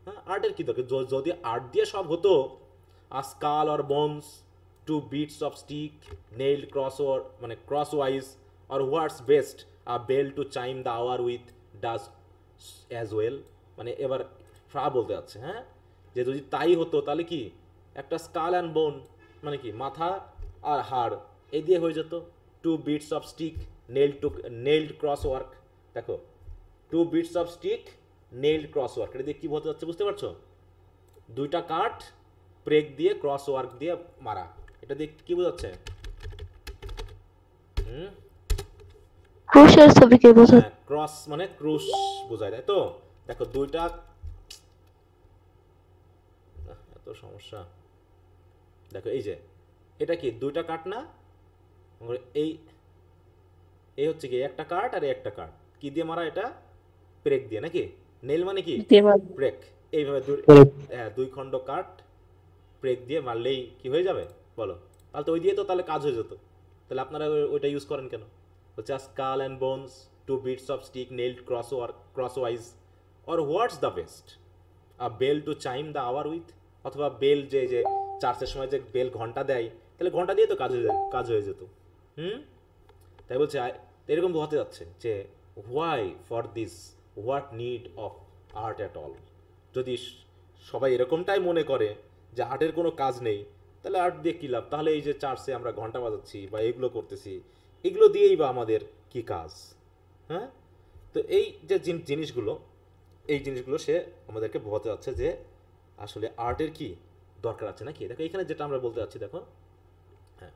হ্যাঁ, আর্টের কি দরকার? যদি আর্ট দিয়ে সব হতো, a skull or bones, two bits of stick nailed crosswise, or what's best a bell to chime the hour with does as well. মানে এবার বলতে যাচ্ছে, হ্যাঁ, যে যদি তাই হতো তাহলে কি একটা স্কাল অ্যান্ড বোন মানে কি মাথা আর হাড়, এই দিয়ে হয়ে যেত। Two bits of stick nailed cross work. দেখো, two bits of stick nailed cross work, এটা দিয়ে কি বলতে যাচ্ছে বুঝতে পারছো? দুইটা কাঠ প্রেক দিয়ে ক্রস ওয়ার্ক দিয়ে মারা, এটা দিয়ে কি বোঝাচ্ছে? হুম, ক্রুশের ছবিকে বোঝায়। ক্রস মানে ক্রুশ বোঝায়, তাই তো? দেখো দুইটা, এত সমস্যা। দেখো এই যে এটা কি দুইটা কাঠ না? এই এই হচ্ছে কি একটা কাঠ আর একটা কাঠ, কি দিয়ে মারা? এটা প্রেক দিয়ে নাকি? নেল মানে কি? দেওয়াল। প্রেক। এইভাবে দুই খণ্ড কাঠ প্রেক দিয়ে মারলেই কি হয়ে যাবে বলো? তাহলে তো ওই দিয়ে তো তাহলে কাজ হয়ে যেত। তাহলে আপনারা ওইটা ইউজ করেন কেন? হচ্ছে skull and bones, two bits of stick nailed crosswise, or what's the best a bell to chime the hour with. অথবা বেল, যে যে চার্চের সময় যে বেল ঘন্টা দেয়, তাহলে ঘন্টা দিয়ে তো কাজ হয়ে যেত। হুম, তাই বলছে এরকম বোঝাতে যাচ্ছে যে why for this what need of art at all. যদি সবাই এরকমটাই মনে করে যে আর্টের কোনো কাজ নেই, তাহলে আর্ট দিয়ে কী লাভ? তাহলে এই যে চার্চে আমরা ঘন্টা বাজাচ্ছি বা এগুলো করতেছি, এগুলো দিয়েই বা আমাদের কি কাজ? হ্যাঁ, তো এই যে জিনিসগুলো সে আমাদেরকে বোঝাতে যাচ্ছে যে আসলে আর্টের কি দরকার আছে নাকি। দেখো এখানে যেটা আমরা বলতে যাচ্ছি, দেখো, হ্যাঁ,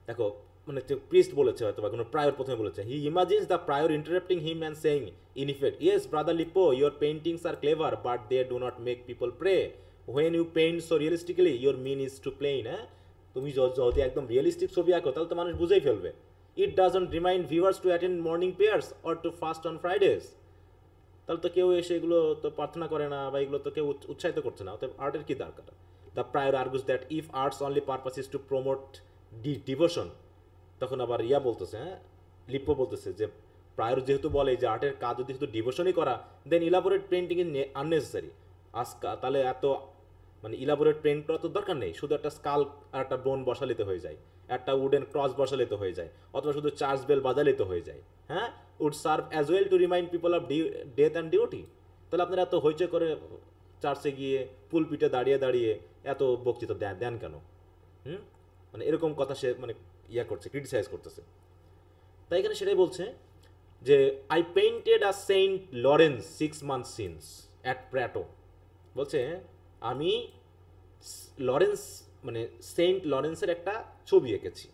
দেখো মানে প্রিস্ট বলেছে হয়তো বা কোনো প্রায়র প্রথমে বলেছে, he imagines the prior interrupting him and saying in effect, yes brother Lippo, your paintings are clever but they do not make people pray. When you paint so realistically your mean is too plain. হ্যাঁ, তুমি যদি একদম realistic ছবি আঁকো তাহলে তো মানুষ বুঝেই ফেলবে। It doesn't remind viewers to attend morning prayers or to fast on Fridays. তাহলে তো কেউ এসে এগুলো তো প্রার্থনা করে না, বা এগুলো তো কেউ উৎসাহিত করছে না। অতএব আর্টের কি দরকার? The prior argues that if art's only purpose is to promote devotion. তখন আবার বলতেছে, হ্যাঁ, লিপ্পো বলতেছে যে প্রায়র যেহেতু বলে যে আর্টের কাজ যদি শুধু ডিভোশনই করা, দেন ইলাবোরেট পেইন্টিং ইজ আননেসেসারি। তাহলে এত মানে ইলাবোরেট পেইন্ট করা তো দরকার নেই, শুধু একটা স্কাল আর একটা বোন বসালিতে হয়ে যায়, একটা উডেন ক্রস বসালিতে হয়ে যায়, অথবা শুধু চার্চ বেল বাজালিতে হয়ে যায়। হ্যাঁ, would serve as well to remind people of death and duty. তাহলে আপনারা এত হইচই করে চার্চে গিয়ে পুলপিটে দাঁড়িয়ে দাঁড়িয়ে এত বক্তৃতা দেন কেন? মানে এরকম কথা সে মানে করছে, ক্রিটিসাইজ করতেছে। তাই এখানে সেটাই বলছে যে I painted a Saint Lawrence 6 months since at Prato. বলছে আমি লরেন্স মানে সেন্ট লরেন্সের একটা ছবি এঁকেছি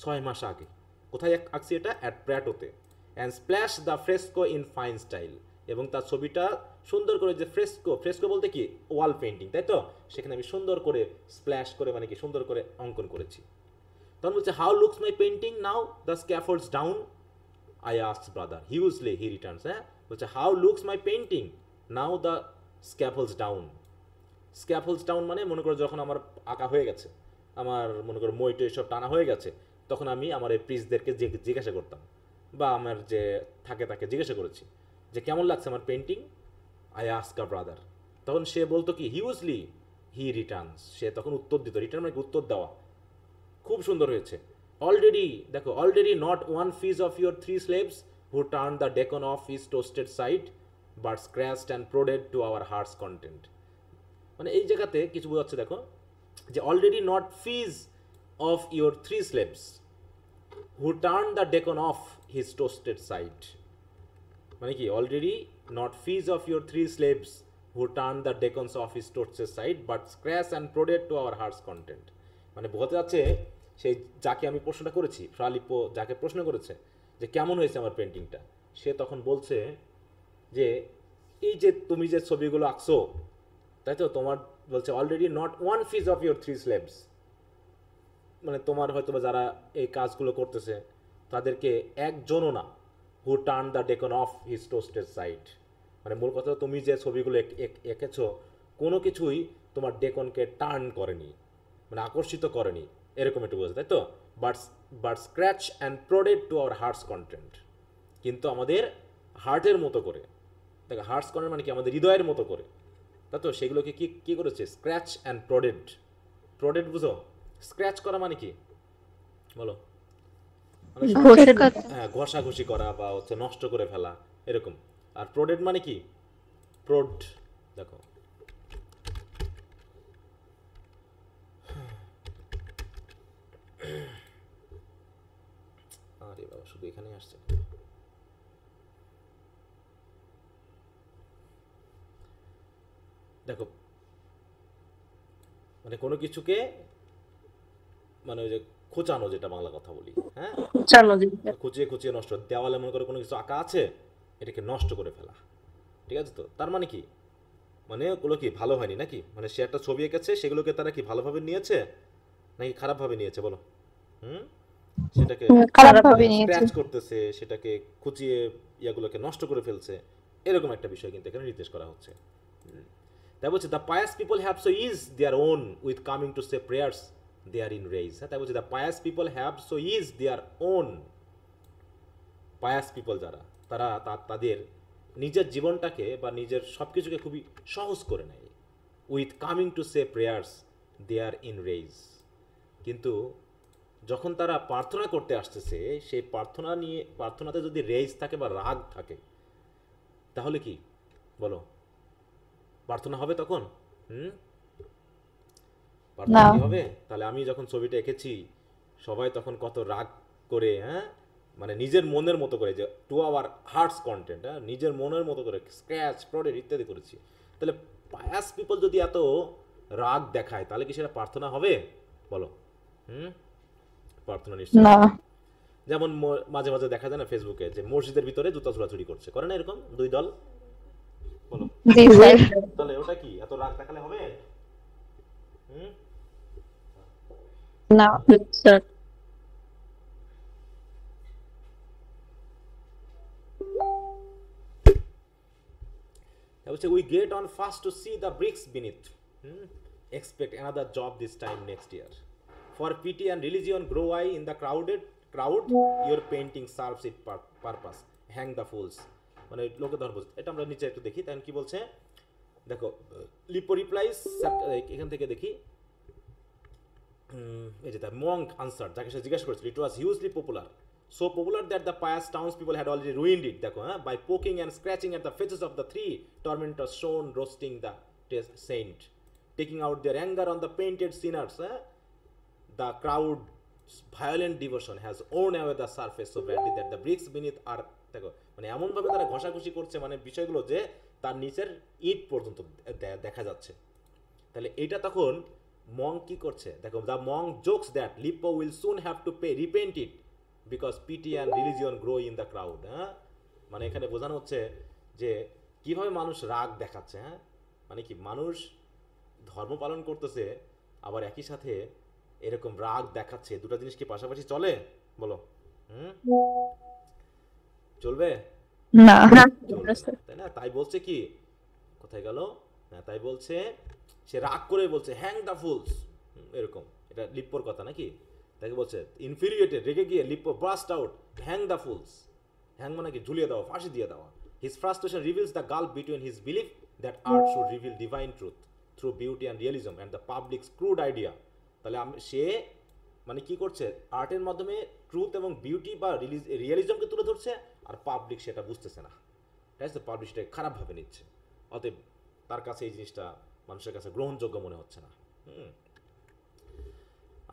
6 মাস আগে। কোথায় আঁকছি এটা? অ্যাট প্র্যাটোতে। And splash the fresco in fine style, এবং তার ছবিটা সুন্দর করে, যে ফ্রেস্কো বলতে কি ওয়াল পেন্টিং, তাই তো, সেখানে আমি সুন্দর করে স্প্ল্যাশ করে মানে কি সুন্দর করে অঙ্কন করেছি। তখন বলছে how looks my painting now the scaffold's down, I ask brother hugely, he returns. হ্যাঁ, বলছে how looks my painting now the scaffold's down. Scaffold's down মানে মনে করো যখন আমার আঁকা হয়ে গেছে, আমার মনে করো মইটো এসব টানা হয়ে গেছে, তখন আমি আমার এই প্রিজদেরকে জিজ্ঞাসা করতাম, বা আমার যে থাকে তাকে জিজ্ঞাসা করেছি যে কেমন লাগছে আমার painting. I ask a brother, তখন সে বলতো কি হিউজলি, হি রিটার্নস, সে তখন উত্তর দিত। রিটার্ন মানে উত্তর দেওয়া। খুব সুন্দর হয়েছে। অলরেডি দেখো, already not one phiz of your 3 slaves who turn the deacon of his toasted side but scratched and prodded to our hearts content. মানে এই জায়গাতে কিছু বোঝাচ্ছে দেখো, যে already not phiz of your 3 slaves who turn the deacon of his toasted side, মানে কি already not phiz of your 3 slaves who turn the deacons of his toasted side but scratch and prodded to our hearts content. মানে বোঝাতে যাচ্ছে সেই যাকে আমি প্রশ্নটা করেছি, ফ্রালিপো যাকে প্রশ্ন করেছে যে কেমন হয়েছে আমার পেন্টিংটা, সে তখন বলছে যে এই যে তুমি যে ছবিগুলো আঁকছো, তাই তো, তোমার বলছে already not one phiz of your 3 slaves, মানে তোমার হয়তো বা যারা এই কাজগুলো করতেছে তাদেরকে একজনও না, who turn the deacon of his toasted side, মানে মূল কথা তুমি যে ছবিগুলো এঁকেছো কোনো কিছুই তোমার ডেকনকে টার্ন করেনি, মানে আকর্ষিত করেনি, এরকম একটু বোঝা, তাই তো। But scratch and prodded to our hearts content, কিন্তু আমাদের হার্টের মতো করে, দেখো হার্টস কন্টেন্ট মানে কি আমাদের হৃদয়ের মতো করে, তাই তো, সেগুলোকে কি করেছে? স্ক্র্যাচ অ্যান্ড প্রোডেড বুঝো? স্ক্র্যাচ করা মানে কি বলো? হ্যাঁ, ঘষাঘষি করা বা হচ্ছে নষ্ট করে ফেলা, এরকম। আর প্রোডেড মানে কি? প্রোড, দেখো আরে বাবা, শুধু এখানে আসছে। দেখো মানে কোনো কিছুকে মানে ওই যে খোঁচানো, যেটা বাংলা কথা বলি, হ্যাঁ, চলো দিদি। খুঁচিয়ে খুঁচিয়ে নষ্ট। দেওয়ালে মনে করে কোনো কিছু আঁকা আছে, এটাকে নষ্ট করে ফেলা, ঠিক আছে তো। তার মানে কি, মানে ওগুলো কি ভালো হয়নি নাকি? মানে সে একটা ছবি এঁকেছে, সেগুলোকে তারা কি ভালোভাবে নিয়েছে নাকি খারাপভাবে নিয়েছে বলো? সেটাকে খারাপভাবে নিয়েছে। স্ক্র্যাচ করতেছে, সেটাকে খুঁচিয়ে ইয়াগুলোকে নষ্ট করে ফেলছে, এরকম একটা বিষয় কিন্তু এখানে নির্দেশ করা হচ্ছে। তাই বলছে the pious people have so is their own with coming to say prayers they are in raise. হ্যাঁ, তাই বলছে the pious people have so is their own. Pious people যারা, তারা তাদের নিজের জীবনটাকে বা নিজের সব কিছুকে খুবই সহজ করে নেয়। With coming to say prayers they are in raise, কিন্তু যখন তারা প্রার্থনা করতে আসতেছে, সেই প্রার্থনাতে যদি রেইজ থাকে বা রাগ থাকে, তাহলে কি বলো, প্রার্থনা হবে তখন? প্রার্থনা কি হবে? তাহলে আমি যখন ছবিটা এঁকেছি, সবাই তখন কত রাগ করে, হ্যাঁ, মানে নিজের মনের মতো করে, যে টু আওয়ার হার্টস কন্টেন্ট, হ্যাঁ, নিজের মনের মতো করে স্ক্র্যাচ প্রোডেড ইত্যাদি করেছি। তাহলে পায়াস পিপল যদি এত রাগ দেখায়, তাহলে কি সেটা প্রার্থনা হবে বলো? প্রার্থনা নিশ্চয় না। যেমন মাঝে মাঝে দেখা যায় না ফেসবুকে, যে মসজিদের ভিতরে জুতা ছোড়াছুড়ি করছে, করে না এরকম 2 দল, বলো? তাহলে ওটা কি এত রাগ দেখালে হবে? না। Sir we get on fast to see the bricks beneath. Expect another job this time next year. For pity and religion grow I in the crowd. Your painting serves its purpose. Hang the fools. মানে লোকে ধর্ম, এটা আমরা নিচে একটু দেখি। তাই কি বলছে? দেখো লিপো রিপ্লাইস, এখান থেকে দেখি, এই যে দ্য মঙ্ক আনসার, যাকে সে জিজ্ঞাসা করেছিল, it was hugely popular, so popular that the pious townspeople had already ruined it, দেখো হ্যাঁ, by poking and scratching at the faces of the three tormentors shown roasting the saint, taking out their anger on the painted sinners. The crowd's violent devotion has worn away the surface so badly that the bricks beneath are, দেখো মানে এমনভাবে তারা ঘষাঘষি করছে মানে বিষয়গুলো যে তার নিচের ইট পর্যন্ত দেখা যাচ্ছে। তাহলে এটা তখন মং কি করছে, দেখো the monk jokes that Lippo will soon have to pay repent it because pity and religion grow in the crowd. হ্যাঁ, মানে এখানে বোঝানো হচ্ছে যে কিভাবে মানুষ রাগ দেখাচ্ছে। হ্যাঁ, মানে কি মানুষ ধর্ম পালন করতেছে আবার একই সাথে এরকম রাগ দেখাচ্ছে, দুটো জিনিস কি পাশাপাশি চলে বলো? চলবে না। চলবে না, তাই না? তাই বলছে কি, কোথায় গেল, হ্যাঁ তাই বলছে সে রাগ করে বলছে হ্যাং দ্য ফুলস, এরকম, এটা লিপ্পোর কথা নাকি? তাকে বলছে ইনফিরিয়েটেড, রেগে গিয়ে Lippo burst out hang the fools, hang মানে কি ঝুলিয়ে দেওয়া, ফাঁসি দিয়ে দেওয়া। His frustration reveals the gulf between his belief that art should reveal divine truth through beauty and realism and the public crude idea. তাহলে সে মানে কি করছে, আর্টের মাধ্যমে ট্রুথ এবং বিউটি বা রিয়েলিজমকে তুলে ধরছে, আর পাবলিক সেটা বুঝতেছে না, ঠিক আছে? পাবলিক সেটা খারাপভাবে নিচ্ছে, অতএব তার কাছে এই জিনিসটা মানুষের কাছে গ্রহণযোগ্য মনে হচ্ছে না।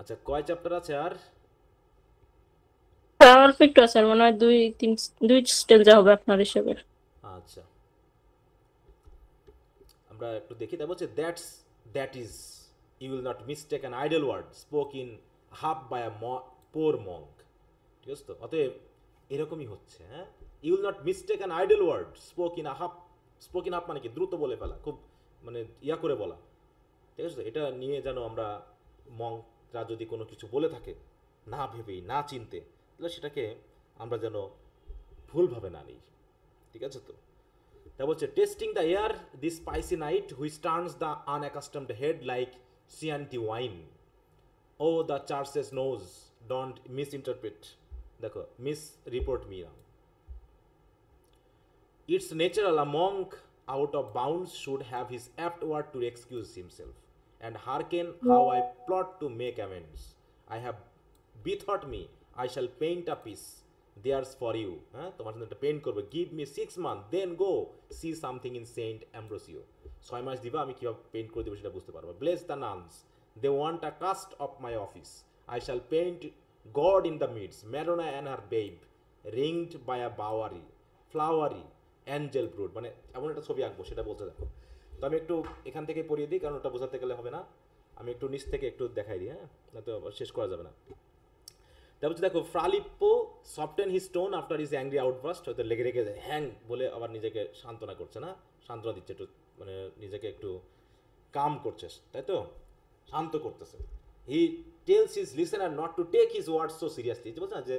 আচ্ছা, কয় চ্যাপ্টার আছে আর? অল্প একটু আছে, মনে হয় দুই স্টেজে হবে আপনার হিসেবে। আচ্ছা, আমরা একটু দেখি। তাই বলছে that is you will not mistake an idle word spoke in huff by a poor monk, ঠিক আছে তো? অতএব এরকমই হচ্ছে। হ্যাঁ, you will not mistake an idle word spoke in huff মানে কি, দ্রুত বলে ফেলা, খুব মানে ইয়া করে বলা, ঠিক আছে? এটা নিয়ে যেন আমরা মঙ্করা যদি কোনো কিছু বলে থাকে না ভেবেই না চিনতে, তাহলে সেটাকে আমরা যেন ভুলভাবে না নিই, ঠিক আছে তো? তা বলছে testing the air this spicy night which turns the unaccustomed head like Chianti wine, ও the churches nose don't miss interpret, দেখো misreport me now, it's natural a monk out of bounds should have his apt word to excuse himself and hearken how I plot to make amends. I have bethought me I shall paint a piece there's for you, হ্যাঁ তোমার জন্য একটা paint করবে, give me 6 months then go see something in Saint Ambrosio, 6 মাস দিবা আমি কিভাবে paint করে দেবো সেটা বুঝতে পারবো। bless the nuns they want a cast of my office, I shall paint God in the midst, Madonna and her babe ringed by a bowery flowery Angel brood, মানে এমন একটা ছবি আঁকবো সেটা বলতে। দেখো তো আমি একটু এখান থেকে পড়িয়ে দিই, কারণ ওটা বোঝাতে গেলে হবে না, আমি একটু নিচ থেকে একটু দেখাই দিই, হ্যাঁ না তো শেষ করা যাবে না। তারপর দেখো Fra Lippo soften his tone after his angry outburst, হয়তো লেগে রেখে যায় হ্যাং বলে আবার নিজেকে সান্ত্বনা করছে, না সান্ত্বনা দিচ্ছে, একটু মানে নিজেকে একটু কাম করছে, তাই তো, শান্ত করতেছে। He tells his listener not to take his words so seriously, বলছে না যে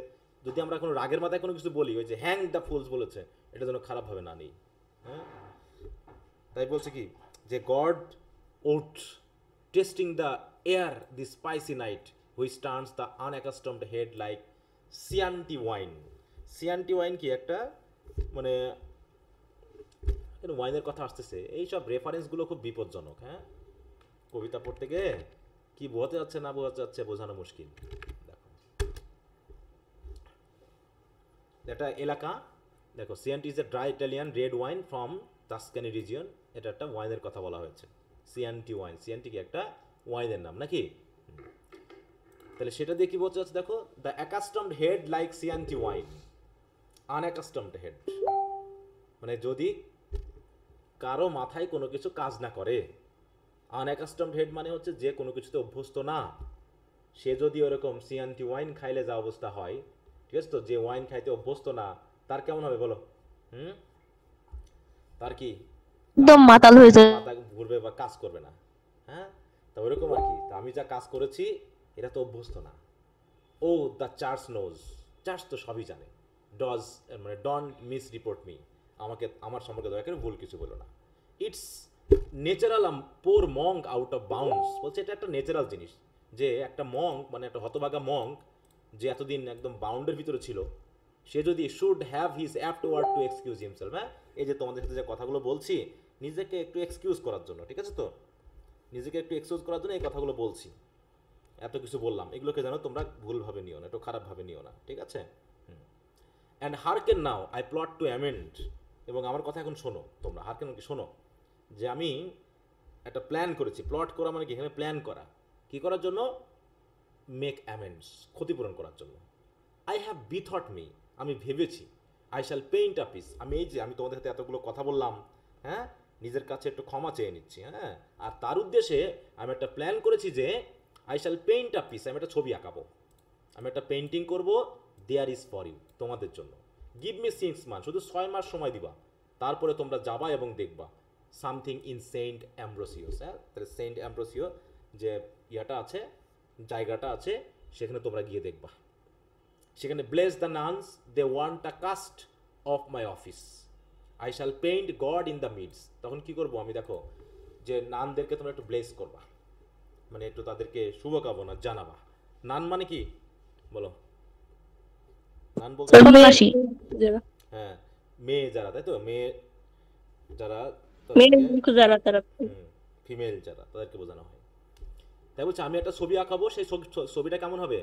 যদি আমরা কোনো রাগের মাথায় কোনো কিছু বলি, ওই যে হ্যাং দ্য ফুলস বলেছে, এটা যেন খারাপভাবে না নেই। হ্যাঁ, তাই বলছে কি যে গড ওট testing the air the spicy night which turns the unaccustomed head like Chianti wine. Chianti wine কি একটা মানে ওয়াইনের কথা আসতেছে, এইসব রেফারেন্সগুলো খুব বিপজ্জনক। হ্যাঁ, কবিতা পড়তে গিয়ে কি বোঝাতে যাচ্ছে না বোঝাতে যাচ্ছে বোঝানো মুশকিল। দেখো এটা এলাকা, দেখো Chianti is a dry Italian red wine from Tuscany region, এটা একটা ওয়াইনের কথা বলা হয়েছে। সিয়ান্টি ওয়াইন, সিয়ান্টি কি একটা ওয়াইনের নাম নাকি? তাহলে সেটা দিয়ে কি বলতে চাচ্ছে, দেখো the accustomed head like Chianti wine, unaccustomed head মানে যদি কারো মাথায় কোনো কিছু কাজ না করে, আনঅ্যাকাস্টমড হেড মানে হচ্ছে যে কোনো কিছুতে অভ্যস্ত না, সে যদি ওরকম সিয়ান্টি ওয়াইন খাইলে যা অবস্থা হয়, ঠিক আছে তো, যে ওয়াইন খাইতে অভ্যস্ত না তার কেমন হবে বলো? তার কি একদম মাতাল হয়ে যায়। মাথা ঘুরবে বা কাজ করবে না। হ্যাঁ, তা ওইরকম আর কি, তা আমি যা কাজ করেছি এটা তো অভ্যস্ত না। ও দ্য চার্চ নোজ, চার্চ তো সবই জানে, ডজ মানে ডন্ট মিস রিপোর্ট মি, আমাকে আমার সম্পর্কে দয়া করে ভুল কিছু বলো না। It's natural poor Monk out of bounds, বলছে এটা একটা ন্যাচারাল জিনিস যে একটা মঙ্ক মানে একটা হতভাগা মঙ্ক যে এতদিন একদম বাউন্ডের ভিতরে ছিল, সে যদি should have his apt word to excuse himself, হ্যাঁ এই যে তোমাদের সাথে যে কথাগুলো বলছি নিজেকে একটু এক্সকিউজ করার জন্য, ঠিক আছে তো, নিজেকে একটু এক্সকিউজ করার জন্য এই কথাগুলো বলছি, এত কিছু বললাম, এগুলোকে যেন তোমরা ভুলভাবে নিও না, একটু খারাপভাবে নিও না, ঠিক আছে। And hearken now I plot to amend, এবং আমার কথা এখন শোনো তোমরা, হার্কেন কি শোনো, যে আমি একটা প্ল্যান করেছি। প্লট করা মানে কি, এখানে প্ল্যান করা, কি করার জন্য, মেক অ্যামেন্ডস, ক্ষতিপূরণ করার জন্য। আই হ্যাভ বিথট মি, আমি ভেবেছি, I shall paint a piece, আমি এই যে আমি তোমাদের সাথে এতগুলো কথা বললাম, হ্যাঁ, নিজের কাছে একটু ক্ষমা চেয়ে নিচ্ছি, হ্যাঁ, আর তার উদ্দেশ্যে আমি একটা প্ল্যান করেছি যে I shall paint a piece, আমি একটা ছবি আঁকাবো, আমি একটা পেন্টিং করব, দেয়ার ইজ ফর ইউ, তোমাদের জন্য। গিভ মি 6 মান্থ, শুধু 6 মাস সময় দিবা, তারপরে তোমরা যাবা এবং দেখবা সামথিং ইন সেন্ট অ্যাম্ব্রোসিওস, হ্যাঁ, তাহলে সেন্ট অ্যাম্ব্রোসিও যে ইয়াটা আছে, জায়গাটা আছে, সেখানে তোমরা গিয়ে দেখবা। সেখানে bless the nuns, they want a cast of my office, I shall paint God in the midst. তখন কি করবো আমি, দেখো, যে নানদেরকে তোমরা একটু ব্লেস করবা, মানে একটু তাদেরকে শুভকামনা জানাবা। নান মানে কি বলো, নান বলতে, সন্ন্যাসী। যারা হ্যাঁ, মেয়ে যারা, তাই তো, মেয়ে যারা, মেয়ে তাদেরকে, মুখ যারা তারা ফিমেল যারা, তাদেরকে বোঝানো হয়। তাই বলছে আমি একটা ছবি আঁকাবো, সেই ছবিটা কেমন হবে,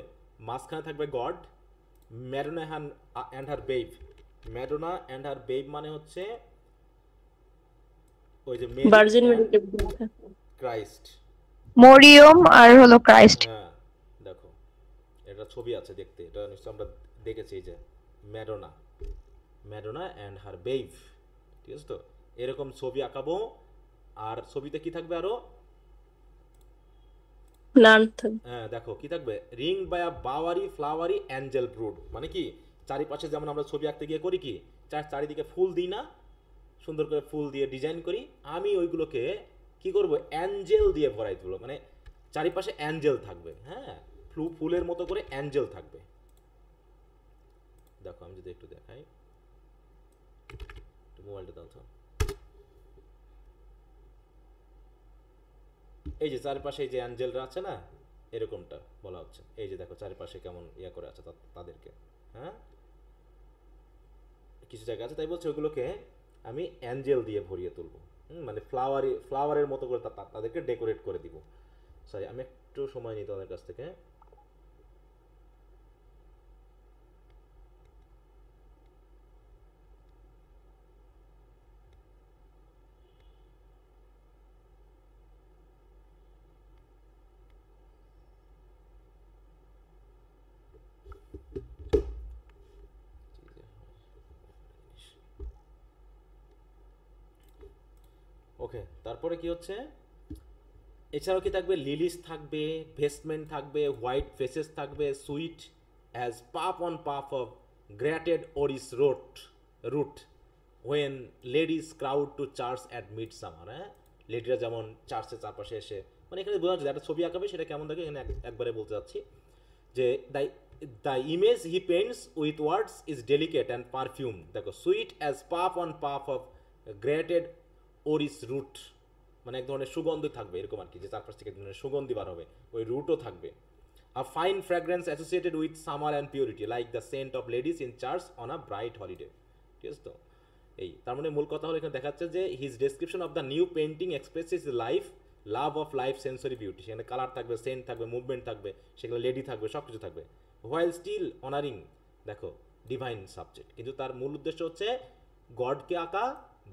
মাঝখানে থাকবে God, Madonna and her babe. Madonna and her babe মানে হচ্ছে ওই যে ভার্জিন মেরি, মেডিকেল ক্রাইস্ট, মরিয়ম আর হলো ক্রাইস্ট। হ্যাঁ, দেখো এটা ছবি আছে দেখতে, এটা নিশ্চয় আমরা দেখেছি, এই যে Madonna, Madonna and her babe, ঠিক আছে তো, এরকম ছবি আঁকাবো। আর ছবিতে কি থাকবে আরো, নান থাকবে। হ্যাঁ দেখো কি থাকবে, ring by a bowery flowery angel brood, মানে কি, চারিপাশে যেমন আমরা ছবি আঁকতে গিয়ে করি কি, চারিদিকে ফুল দিই না, সুন্দর করে ফুল দিয়ে ডিজাইন করি, আমি ওইগুলোকে কি করব, অ্যাঞ্জেল দিয়ে ভরাই তুলব, মানে চারিপাশে অ্যাঞ্জেল থাকবে, হ্যাঁ, ফুলের মতো করে অ্যাঞ্জেল থাকবে। দেখো আমি যদি একটু দেখাই, একটু মোবাইলটা দাও তো, এই যে চারপাশে এই যে অ্যাঞ্জেলরা আছে না, এরকমটা বলা হচ্ছে, এই যে দেখো চারপাশে কেমন ইয়া করে আছে তাদেরকে, হ্যাঁ, কিছু জায়গা আছে, তাই বলছে ওইগুলোকে আমি অ্যাঞ্জেল দিয়ে ভরিয়ে তুলবো, মানে ফ্লাওয়ারের মতো করে তাদেরকে ডেকোরেট করে দিব। সরি, আমি একটু সময় নিই তোমাদের কাছ থেকে। ওকে, তারপরে কি হচ্ছে, এছাড়াও কি থাকবে, লিলিস থাকবে, ভেস্টমেন্ট থাকবে, হোয়াইট ফেসেস থাকবে, sweet as puff on puff of grated orris root when ladies crowd to church at midsummer, হ্যাঁ, লেডিরা যেমন চার্চের চারপাশে এসে, মানে এখানে বোঝা যাচ্ছে একটা ছবি আঁকাবে সেটা কেমন থাকে, এখানে একবারে বলতে চাচ্ছি যে the image he paints with words is delicate and perfume. দেখো, sweet as puff on puff of grated orris root, মানে এক ধরনের সুগন্ধি থাকবে এরকম আর কি, যে চারপাশ থেকে এক ধরনের সুগন্ধি বার হবে, ওই রুটও থাকবে। A fine fragrance associated with summer and purity like the scent of ladies in church on a bright holiday, ঠিক আছে তো। এই তার মানে মূল কথা হলো এখানে দেখাচ্ছে যে his description of the new painting expresses life, love of life, sensory beauty, সেখানে কালার থাকবে, সেন্ট থাকবে, মুভমেন্ট থাকবে, সেখানে লেডি থাকবে, সব কিছু থাকবে, হোয়াইল স্টিল অনারিং, দেখো, ডিভাইন সাবজেক্ট, কিন্তু তার মূল উদ্দেশ্য হচ্ছে গডকে আঁকা,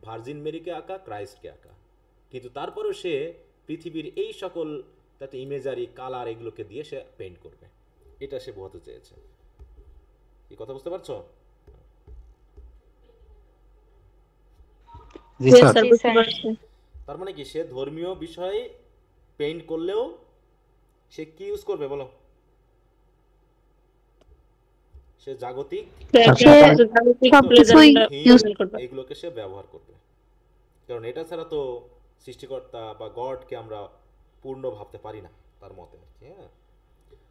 ভার্জিন মেরিকে আঁকা, ক্রাইস্টকে আঁকা, কিন্তু তারপরেও সে পৃথিবীর এই সকল তাতে ইমেজারি কালার এগুলোকে দিয়ে সে পেইন্ট করবে, এটা সে বোঝাতে চেয়েছে। এই কথা বুঝতে পারছো? জি Yes, স্যার। sir, বুঝতে পারছি। তার মানে কি, সে ধর্মীয় বিষয়ে পেইন্ট করলেও সে কি ইউজ করবে বলো, সে জাগতিক জাগতিক সবকিছুই pleasure use করবে। এইগুলোকে সে ব্যবহার করবে, কারণ এটা ছাড়া তো সৃষ্টিকর্তা বা গডকে আমরা পূর্ণ ভাবতে পারি না তার মতে, হ্যাঁ।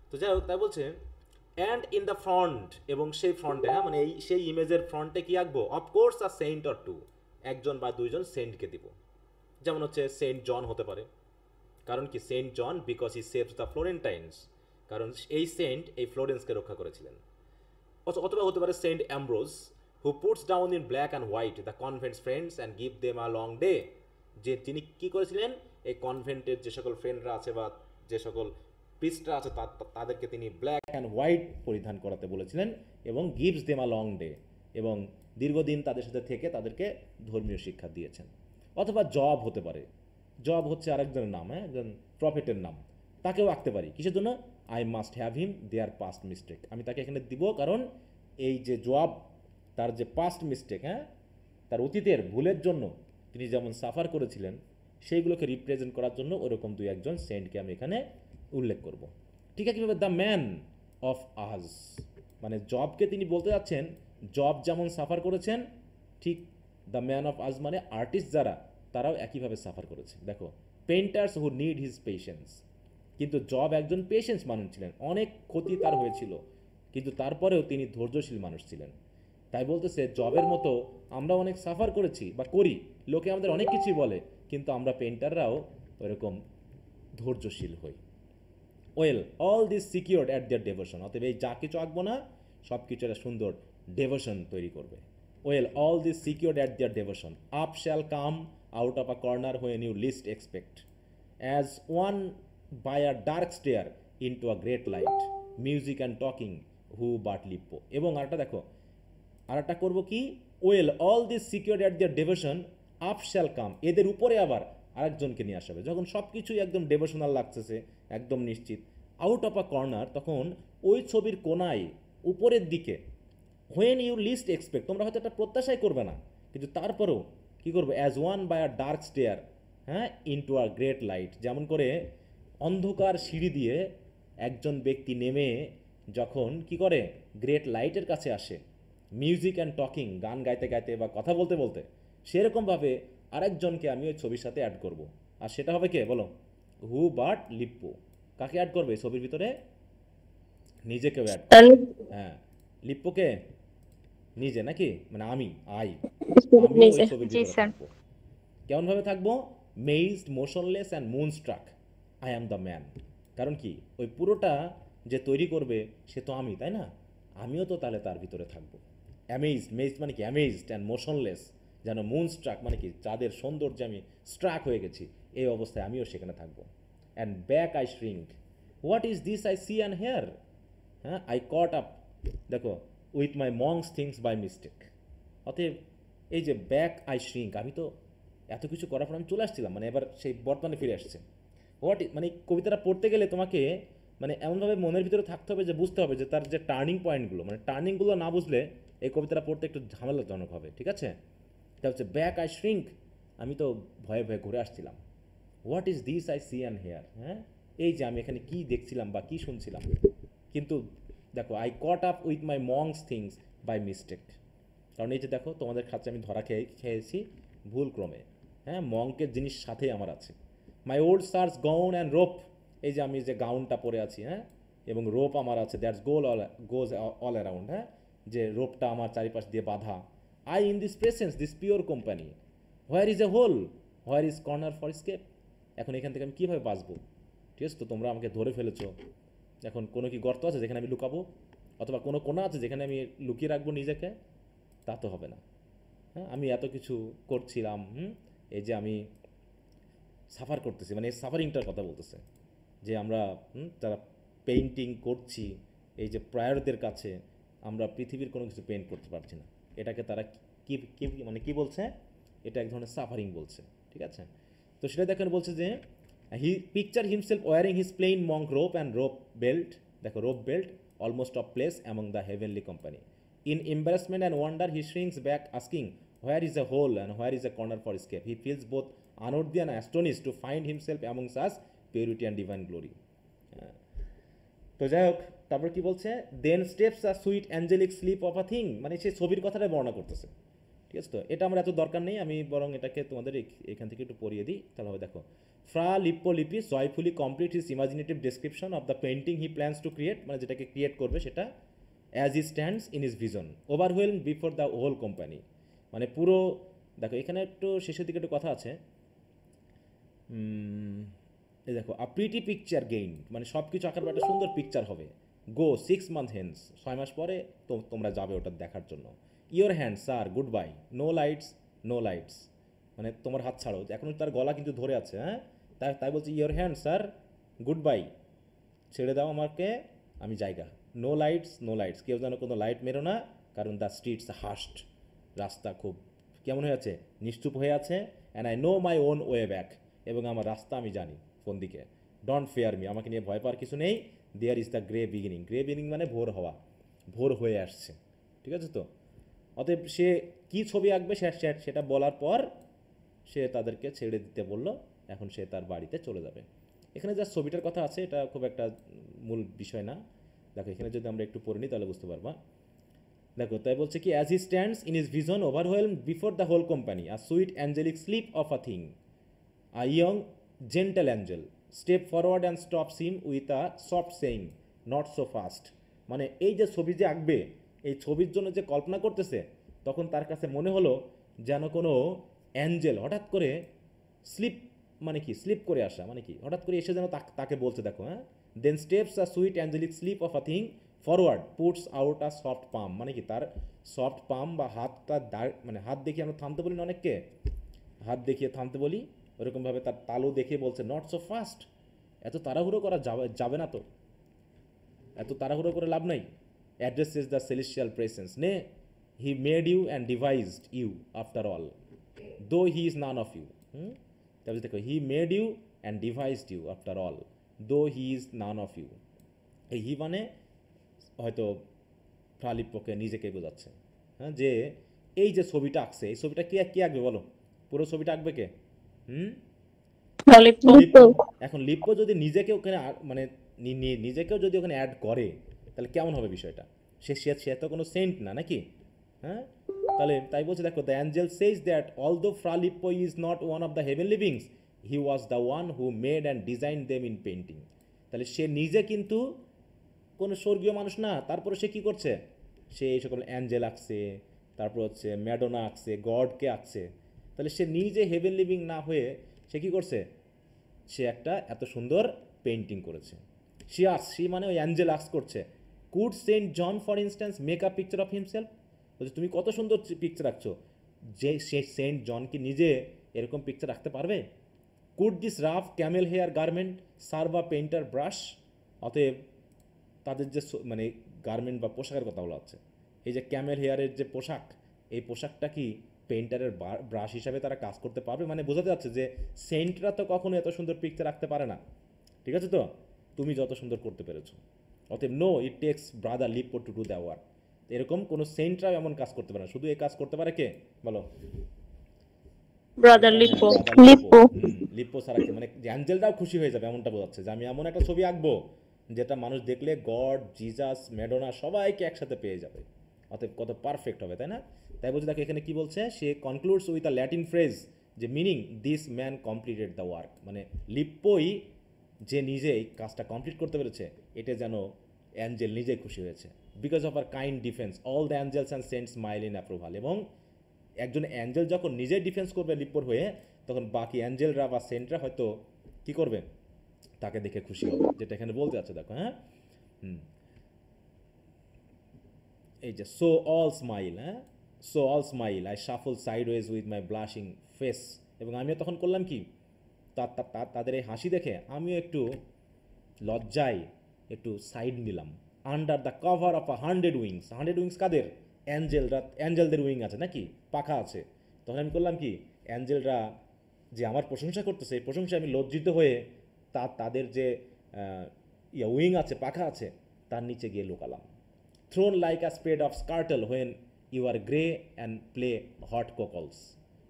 তো যাই হোক, তাই বলছে অ্যান্ড ইন দ্য ফ্রন্ট, এবং সেই ফ্রন্টে, হ্যাঁ, মানে এই সেই ইমেজের ফ্রন্টে কি আঁকবো, of course a saint or two, একজন বা দুইজন সেন্টকে দিব, যেমন হচ্ছে সেন্ট জন হতে পারে, কারণ কি Saint John because he saves the Florentines, কারণ এই সেন্ট এই ফ্লোরেন্সকে রক্ষা করেছিলেন। অথবা হতে পারে Saint Ambrose who puts down in black and white the convents friends and give them a long day, যে তিনি কি করেছিলেন, এই কনভেন্টের যে সকল ফ্রেন্ডরা আছে বা যে সকল প্রিস্টরা আছে তাদেরকে তিনি ব্ল্যাক অ্যান্ড হোয়াইট পরিধান করাতে বলেছিলেন এবং gives them a long day, এবং দীর্ঘদিন তাদের সাথে থেকে তাদেরকে ধর্মীয় শিক্ষা দিয়েছেন। অথবা জব হতে পারে, জব হচ্ছে আরেকজনের নাম, হ্যাঁ, একজন প্রফেটের নাম, তাকেও আঁকতে পারি। কিসের জন্য? I must have him there past mistake, আমি তাকে এখানে দিব কারণ এই যে জব, তার যে পাস্ট মিস্টেক, হ্যাঁ, তার অতীতের ভুলের জন্য তিনি যেমন সাফার করেছিলেন সেইগুলোকে রিপ্রেজেন্ট করার জন্য ওরকম দুই একজন সেন্টকে আমি এখানে উল্লেখ করব। ঠিক আছে, কীভাবে? দ্য ম্যান অফ আজ, মানে জবকে তিনি বলতে যাচ্ছেন জব যেমন সাফার করেছেন, ঠিক দ্য ম্যান অফ আজ মানে আর্টিস্ট যারা, তারাও একইভাবে সাফার করেছে। দেখো, পেইন্টার্স হু নিড হিজ পেশেন্স, কিন্তু জব একজন পেশেন্স মানুষ ছিলেন, অনেক ক্ষতি তার হয়েছিল, কিন্তু তারপরেও তিনি ধৈর্যশীল মানুষ ছিলেন। তাই বলতেছে জবের মতো আমরা অনেক সাফার করেছি বা করি, লোকে আমাদের অনেক কিছুই বলে, কিন্তু আমরা পেইন্টাররাও ওইরকম ধৈর্যশীল হই। Well all this secured at their devotion, অতএব এই যা কিছু আঁকবো না সব কিছু একটা সুন্দর ডেভোশন তৈরি করবে। Well all this secured at their devotion, up shall come out of a corner when you least expect, as one by a dark stair into a great light, music and talking who but Lippo. এবং আরেকটা দেখো, আরেকটা করবো কি, well all this secured at their devotion up shall come, এদের উপরে আবার আরেকজনকে নিয়ে আসবে। যখন সব কিছুই একদম ডেভোশনাল লাগতেছে, একদম নিশ্চিত, আউট অফ আ কর্নার, তখন ওই ছবির কোনায় উপরের দিকে, হোয়েন ইউ লিস্ট এক্সপেক্ট, তোমরা হয়তো একটা প্রত্যাশাই করবে না, কিন্তু তারপরেও কী করবে, as one by a dark stair, হ্যাঁ, ইনটু আ গ্রেট লাইট, যেমন করে অন্ধকার সিঁড়ি দিয়ে একজন ব্যক্তি নেমে যখন কি করে গ্রেট লাইটের কাছে আসে, মিউজিক অ্যান্ড টকিং, গান গাইতে গাইতে বা কথা বলতে বলতে, সেরকমভাবে আরেকজনকে আমি ওই ছবির সাথে অ্যাড করব। আর সেটা হবে কে বলো? হু বাট লিপ্পো। কাকে অ্যাড করবে ছবির ভিতরে? নিজেকেও অ্যাড করবে। হ্যাঁ, লিপ্পোকে নিজে নাকি, মানে আমি ওই নিজে। ছবির জি ভিতরে স্যার। থাকবো। কেমনভাবে থাকবো? Mazed, motionless and moonstruck, I am the man. কারণ কি, ওই পুরোটা যে তৈরি করবে সে তো আমি, তাই না? আমিও তো তাহলে তার ভিতরে থাকবো। অ্যামেজড, মেজড মানে কি? অ্যামেজড অ্যান্ড মোশনলেস, যেন মুন স্ট্রাক মানে কি, চাঁদের সৌন্দর্যে আমি স্ট্রাক হয়ে গেছি, এই অবস্থায় আমিও সেখানে থাকবো। And back I shrink, what is this I see and here, হ্যাঁ, আই কট আপ, দেখো, with my monks things by mistake. অতএব এই যে ব্যাক আই শ্রিঙ্ক, আমি তো এত কিছু করার পর আমি চলে আসছিলাম, মানে এবার সেই বর্তমানে ফিরে আসছে। হোয়াট মানে কবিতাটা পড়তে গেলে তোমাকে মানে এমনভাবে মনের ভিতরে থাকতে হবে যে বুঝতে হবে যে তার যে টার্নিং পয়েন্টগুলো, মানে টার্নিংগুলো না বুঝলে এই কবিতাটা পড়তে একটু ঝামেলাজনক হবে, ঠিক আছে? এটা হচ্ছে ব্যাক আই শ্রিঙ্ক, আমি তো ভয়ে ভয়ে ঘুরে আসছিলাম। What is this I see and here, হ্যাঁ, এই যে আমি এখানে কি দেখছিলাম বা কি শুনছিলাম, কিন্তু দেখো I caught up with my monks things by mistake, কারণ এই যে দেখো তোমাদের কাছে আমি ধরা খেয়েছি ভুল ক্রমে, হ্যাঁ, মঙ্কের জিনিস সাথেই আমার আছে। মাই old SARS gown and rope, এই যে আমি যে গাউনটা পরে আছি, হ্যাঁ, এবং রোপ আমার আছে, দ্যাটস গোজ অল অ্যারাউন্ড, হ্যাঁ, যে রোপটা আমার চারিপাশ দিয়ে বাঁধা। I in this presence this pure company, where is a hole, where is corner for escape, এখন এখান থেকে আমি কীভাবে বাঁচবো? ঠিক আছে, তো তোমরা আমাকে ধরে ফেলেছো, এখন কোনো কি গর্ত আছে যেখানে আমি লুকাবো, অথবা কোনো কোণা আছে যেখানে আমি লুকিয়ে রাখবো নিজেকে? তা তো হবে না। হ্যাঁ, আমি এত কিছু করছিলাম, এই যে আমি সাফার করতেছি, মানে এই সাফারিংটার কথা বলতেছে, যে আমরা যারা পেইন্টিং করছি, এই যে প্রায়রদের কাছে আমরা পৃথিবীর কোনো কিছু পেইন্ট করতে পারছি না, এটাকে তারা কি কি মানে কি বলছে? এটা এক ধরনের সাফারিং বলছে, ঠিক আছে? তো সেটা দেখেন বলছে যে he picture himself wearing his plain monk robe and rope belt, দেখো rope belt almost of place among the heavenly company. In embarrassment and wonder, he shrinks back, asking, where is a hole and where is a corner for escape? He feels both unworthy and astonished to find himself among such purity and divine glory. তো যাই হোক, তারপর কি বলছে? Then steps a sweet angelic slip of a thing, মানে সে ছবির কথাটাই বর্ণনা করতেছে, ঠিক আছে? তো এটা আমার এত দরকার নেই, আমি বরং এটাকে তোমাদের এখান থেকে একটু পড়িয়ে দিই, তাহলে হবে। দেখো, Fra Lippo Lippi joyfully complete his imaginative description of the painting he plans to create, মানে যেটাকে ক্রিয়েট করবে সেটা, as he stands in his vision overwhelmed before the whole company, মানে পুরো, দেখো এখানে একটু শেষের দিকে একটু কথা আছে, এই দেখো, আ প্রিটি পিকচার গেইন, মানে সব কিছু আঁকার একটা সুন্দর পিকচার হবে। গো 6 months হেন্স, 6 মাস পরে তোমরা যাবে ওটা দেখার জন্য। Your hands are good by, no lights, no lights, মানে তোমার হাত ছাড়ো, এখন তার গলা কিন্তু ধরে আছে, হ্যাঁ, তাই তাই বলছে your hand sir, good bye, ছেড়ে দাও আমাকে, আমি জায়গা, নো লাইটস নো লাইটস, কেউ যেন কোনো লাইট মেরো না, কারণ দ্য স্ট্রিটস হাস্ট, রাস্তা খুব কেমন হয়ে আছে, নিশ্চুপ হয়ে আছে, and I know my own way back, এবং আমার রাস্তা আমি জানি কোন দিকে, ডোন্ট ফেয়ার মি, আমাকে নিয়ে ভয় পাওয়ার কিছু নেই, there is the grey beginning, grey beginning মানে ভোর হওয়া, ভোর হয়ে আসছে, ঠিক আছে তো। অতএব সে কি ছবি আঁকবে সেটা বলার পর সে তাদেরকে ছেড়ে দিতে বলল, এখন সে তার বাড়িতে চলে যাবে। এখানে যা ছবিটার কথা আছে এটা খুব একটা মূল বিষয় না, দেখো এখানে যদি আমরা একটু পড়ে নিই তাহলে বুঝতে পারবা। দেখো তাই বলছে কি, as he stands in his vision overwhelm before the whole company, a sweet angelic slip of a thing, a young gentle angel step forward and stops him with a soft saying, not so fast. মানে এই যে ছবি যে আঁকবে, এই ছবির জন্য যে কল্পনা করতেছে, তখন তার কাছে মনে হলো যেন কোনো অ্যাঞ্জেল হঠাৎ করে স্লিপ, মানে কি স্লিপ করে আসা, মানে কি হঠাৎ করে এসে যেন তাকে বলছে, দেখো হ্যাঁ, then steps a sweet angelic slip of a thing forward puts out a soft palm, মানে কি তার সফট পাম বা হাতটা মানে হাত দেখিয়ে আমরা থামতে বলি না অনেককে, হাত দেখিয়ে থামতে বলি, ওরকমভাবে তার তালু দেখিয়ে বলছে নট সো ফাস্ট, এত তাড়াহুড়ো করা যাবে না তো, এত তাড়াহুড়ো করে লাভ নাই, অ্যাড্রেসেস দ্য সেলেস্টিয়াল প্রেসেন্স, নে he made you and devised you after all, though he is none of you. তারপরে দেখো, he made you and devised you after all, though he is none of you. এই he মানে হয়তো ফ্রালিপ্পোকে নিজেকে বোঝাচ্ছে, হ্যাঁ, যে এই যে ছবিটা আঁকছে, এই ছবিটা কে আঁকবে বলো, পুরো ছবিটা আঁকবে কে? ললিপপ। লিপ্পো। এখন লিপ্পো যদি নিজেকে ওখানে মানে নিজেকেও যদি ওখানে অ্যাড করে, তাহলে কেমন হবে বিষয়টা? সে তো কোনো সেন্ট না নাকি, হ্যাঁ? তাহলে তাই বলছে, দেখো, the angel says that although Fra Lippo is not one of the heavenly beings, he was the one who made and design them in painting. তাহলে সে নিজে কিন্তু কোনো স্বর্গীয় মানুষ না, তারপরে সে কি করছে, সে এই সকল অ্যাঞ্জেল আঁকছে, তারপর হচ্ছে ম্যাডোনা আঁকছে, গডকে আঁকছে। তাহলে সে নিজে হেভেন লিভিং না হয়ে সে কি করছে, সে একটা এত সুন্দর পেন্টিং করেছে। সি মানে ওই অ্যাঞ্জেল আর্টস করছে। Could saint John for instance make a picture of himself, বলছে তুমি কত সুন্দর পিকচার আঁকছো, যে সে সেন্ট জন কি নিজে এরকম পিকচার রাখতে পারবে? Could this rough camel hair garment serve a painter brush, অতএব তাদের যে মানে গার্মেন্ট বা পোশাকের কথা বলা হচ্ছে, এই যে ক্যামেল হেয়ারের যে পোশাক, এই পোশাকটা কি পেইন্টারের ব্রাশ হিসাবে তারা কাজ করতে পারবে? মানে বোঝাতে যাচ্ছে যে সেন্টরা তো কখনো এত সুন্দর পিকচার রাখতে পারে না, ঠিক আছে তো, তুমি যত সুন্দর করতে পেরেছো। অতএব no, it takes brother Lippo to do the work. এরকম কোনো সেন্টরাও এমন কাজ করতে পারে না, শুধু এই কাজ করতে পারে কে বলো? ব্রাদার লিপ্পো। লিপ্পো। লিপ্পো ছাড়া কে? মানে অ্যাঞ্জেলটাও খুশি হয়ে যাবে এমনটা বোঝাচ্ছে, যে আমি এমন একটা ছবি আঁকবো যেটা মানুষ দেখলে গড, জিজাস, ম্যাডোনা সবাইকে একসাথে পেয়ে যাবে। অতএব কত পারফেক্ট হবে, তাই না? তাই বলছে, দেখো এখানে কি বলছে, সে concludes with a Latin phrase, যে meaning this man completed the work, মানে লিপ্পোই যে নিজে এই কাজটা কমপ্লিট করতে পেরেছে, এটা যেন অ্যাঞ্জেল নিজেই খুশি হয়েছে। Because of our kind defence all the angels and saints smile in approval, এবং একজন অ্যাঞ্জেল যখন নিজেই ডিফেন্স করবে লিপ্পোর হয়ে, তখন বাকি অ্যাঞ্জেলরা বা সেন্টরা হয়তো কি করবে, তাকে দেখে খুশি হবে, যেটা এখানে বলতে আছে, দেখো, হ্যাঁ, এই যে সো অল স্মাইল, হ্যাঁ, so all smile, I shuffle sideways with my blushing face, এবং আমিও তখন করলাম কি, তাদের এই হাসি দেখে আমিও একটু লজ্জায় একটু সাইড নিলাম। Under the cover of 100 wings, 100 wings কাদের? অ্যাঞ্জেলদের উইং আছে নাকি, পাখা আছে। তখন আমি করলাম কি, অ্যাঞ্জেলরা যে আমার প্রশংসা করতেছে, এই প্রশংসায় আমি লজ্জিত হয়ে তাদের যে উইং আছে, পাখা আছে, তার নিচে গিয়ে লুকালাম। Thrown like a spread of kirtles when you are grey and play hot cockles.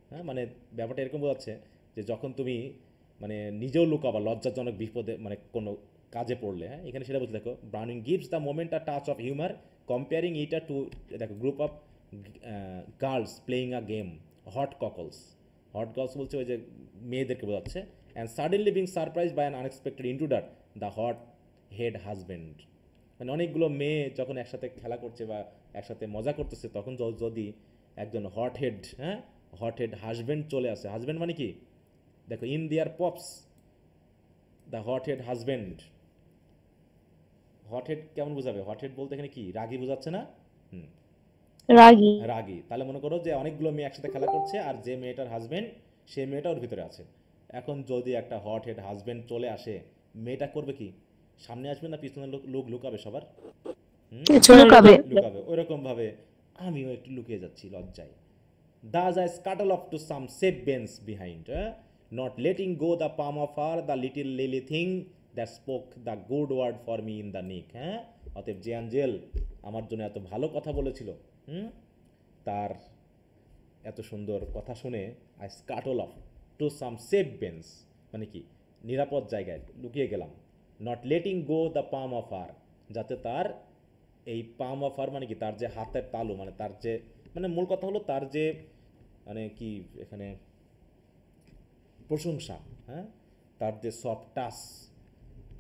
হ্যাঁ, মানে ব্যাপারটা এরকম বোঝাচ্ছে যে যখন তুমি মানে নিজেও লুকাবা লজ্জাজনক বিপদে, মানে কোনো কাজে পড়লে, হ্যাঁ, এখানে সেটা বলতে, দেখো, Browning gives the moment a touch of humour comparing it to, দেখো, group of girls playing a game, hot cockles. Hot girls বলছে ওই যে মেয়েদেরকে বোঝাচ্ছে। And suddenly being surprise by an unexpected intruder the hot head husband, মানে অনেকগুলো মেয়ে যখন একসাথে খেলা করছে বা একসাথে মজা করতেছে, তখন যদি একজন হট হেড হাজব্যান্ড চলে আসে। হাজব্যান্ড মানে কি, দেখো, in their pops the hot head husband. Hot head কেমন বোঝাবে? হট হেড বলতে এখানে কি, রাগী বোঝাচ্ছে না? রাগী। রাগী। তাহলে মনে করো যে অনেকগুলো মেয়ে একসাথে খেলা করছে, আর যে মেয়েটার হাজব্যান্ড সে মেয়েটা ওর ভিতরে আছে। এখন যদি একটা হট হেড হাজব্যান্ড চলে আসে, মেয়েটা করবে কি? সামনে আসবে না পিছনে লোক লুকাবে সবার? পিছনে লুকাবে। লুকাবে। ওইরকম ভাবে আমিও একটু লুকিয়ে যাচ্ছি লজ্জায়। Thus I scuttle off to some safe bench behind, not letting go the palm of her, the little lily thing that spoke the good word for me in the nick. হ্যাঁ, অতএব যে অ্যাঞ্জেল আমার জন্য এত ভালো কথা বলেছিল, তার এত সুন্দর কথা শুনে I scuttle off to some safe bench, মানে কি নিরাপদ জায়গায় লুকিয়ে গেলাম। Not letting go the palm of her, যাতে তার এই পাম অফ আর মানে কি তার যে হাতের তালু, মানে তার যে, মানে মূল কথা হলো তার যে মানে কি এখানে প্রশংসা, হ্যাঁ, তার যে সফট টাচ,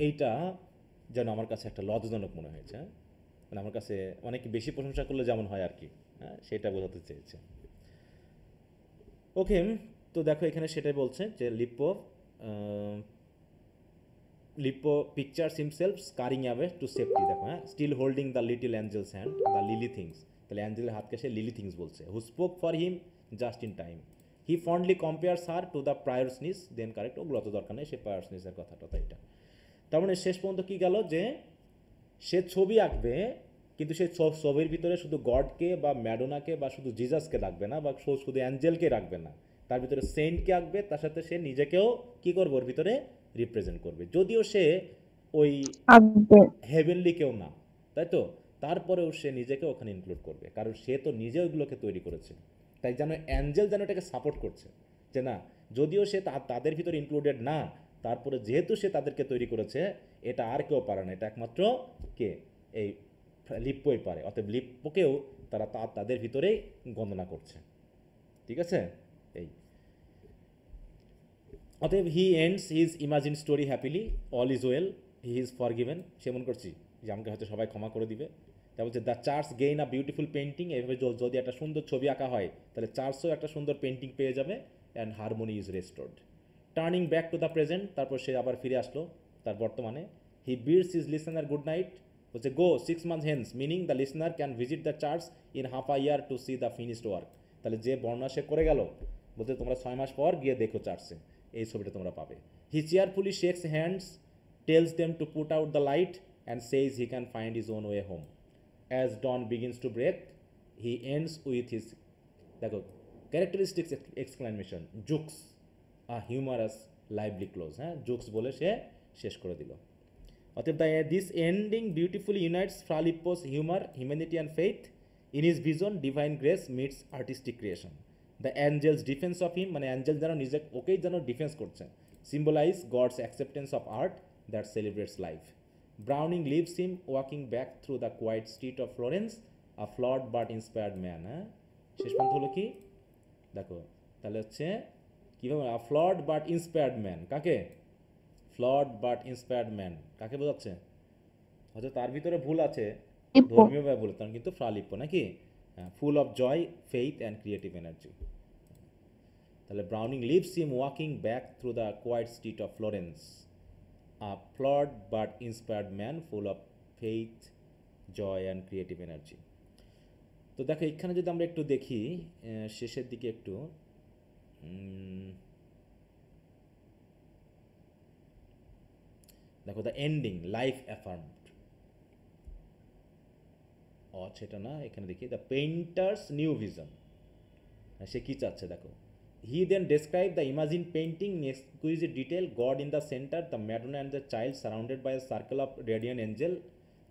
এইটা যেন আমার কাছে একটা লজ্জাজনক মনে হয়েছে। হ্যাঁ, মানে আমার কাছে অনেক বেশি প্রশংসা করলে যেমন হয় আর কি, হ্যাঁ, সেটা বোঝাতে চেয়েছে। ওকে, তো দেখো এখানে সেটাই বলছে যে Lippo pictures himself scurrying away to safety. দেখো, হ্যাঁ, still holding the little angel's hand, the lily things, তাহলে অ্যাঞ্জেলের হাতকে সে লিলি থিংস বলছে। Who spoke for him just in time, he fondly compares her to the prior's niece, then correct, ওগুলো তো দরকার নেই, সে প্রায়রসনিসের কথাটা এটা। তার মানে শেষ পর্যন্ত কী গেল যে সে ছবি আঁকবে, কিন্তু সে ছবির ভিতরে শুধু গডকে বা ম্যাডোনাকে বা শুধু জিজাসকে রাখবে না, বা শুধু অ্যাঞ্জেলকে রাখবে না, তার ভিতরে সেন্টকে আঁকবে, তার সাথে সে নিজেকেও কী করবে ওর ভিতরে রিপ্রেজেন্ট করবে। যদিও সে ওই হেভেনলি কেউ না, তাই তো, তারপরেও সে নিজেকে ওখানে ইনক্লুড করবে, কারণ সে তো নিজে ওইগুলোকে তৈরি করেছে। তাই যেন অ্যাঞ্জেল যেন এটাকে সাপোর্ট করছে যে না, যদিও সে তাদের ভিতরে ইনক্লুডেড না, তারপরে যেহেতু সে তাদেরকে তৈরি করেছে, এটা আর কেউ পারে না, এটা একমাত্র কে, এই লিপ্পোই পারে। অতএব লিপ্পোকেও তারা তাদের ভিতরেই গণনা করছে। ঠিক আছে, এই অতএব he ends his imagine story happily, all is well, he is forgiven, সে মনে করছি যে আমাকে হয়তো সবাই ক্ষমা করে দিবে। তা বলছে the church gain a beautiful painting, এইভাবে যদি একটা সুন্দর ছবি আঁকা হয় তাহলে চার্চও একটা সুন্দর পেন্টিং পেয়ে যাবে, and harmony is restored. Turning back to the present, তারপর সে আবার ফিরে আসলো তার বর্তমানে। He bids his listener good night, বলছে go 6 months hence, meaning the listener can visit the church in half a year to see the finished work. তাহলে যে বর্ণনা সে করে গেল, বলতে তোমরা 6 মাস পর গিয়ে দেখো চার্চে, এই ছবিটা তোমরা পাবে। He cheerfully shakes hands, tells them to put out the light, and says he can find his own way home. As dawn begins to break, he ends with his, দেখো, characteristics exclamation, zooks a humorous lively close, হ্যাঁ, zooks বলে সে শেষ করে দিল। অতএব this ending beautifully unites Fra Lippo's humour, humanity and faith in his vision, divine grace meets artistic creation. The angels defence of হিম, মানে অ্যাঞ্জেল যেন নিজে ওকেই যেন ডিফেন্স করছে, symbolise God's acceptance of art that celebrates life. Browning leaves him walking back through the quiet street of Florence, a flawed but inspired man. হ্যাঁ, শেষ পর্যন্ত হলো কি দেখো, তাহলে হচ্ছে কীভাবে a flawed but inspired man, কাকে ফ্লড বাট ইন্সপায়ার্ড ম্যান কাকে বোঝাচ্ছে? হয়তো তার ভিতরে ভুল আছে, ধর্মীয় ভুল, তখন কিন্তু ফ্রা লিপ্পো নাকি, full of joy, faith and creative energy. তাহলে Browning leaves him walking back through the quiet street of Florence, a flawed but inspired man full of faith, joy and creative energy. তো দেখো এখানে যদি আমরা একটু দেখি শেষের দিকে একটু, দেখো দ্য এন্ডিং লাইফ অ্যাফার্মড, সেটা না, এখানে দেখি দ্য পেইন্টার্স নিউ ভিজন, সে কী চাচ্ছে দেখো। He then describe the imagine painting exquisite detail, God in the centre, the Madonna and the child surrounded by a circle of radian angel,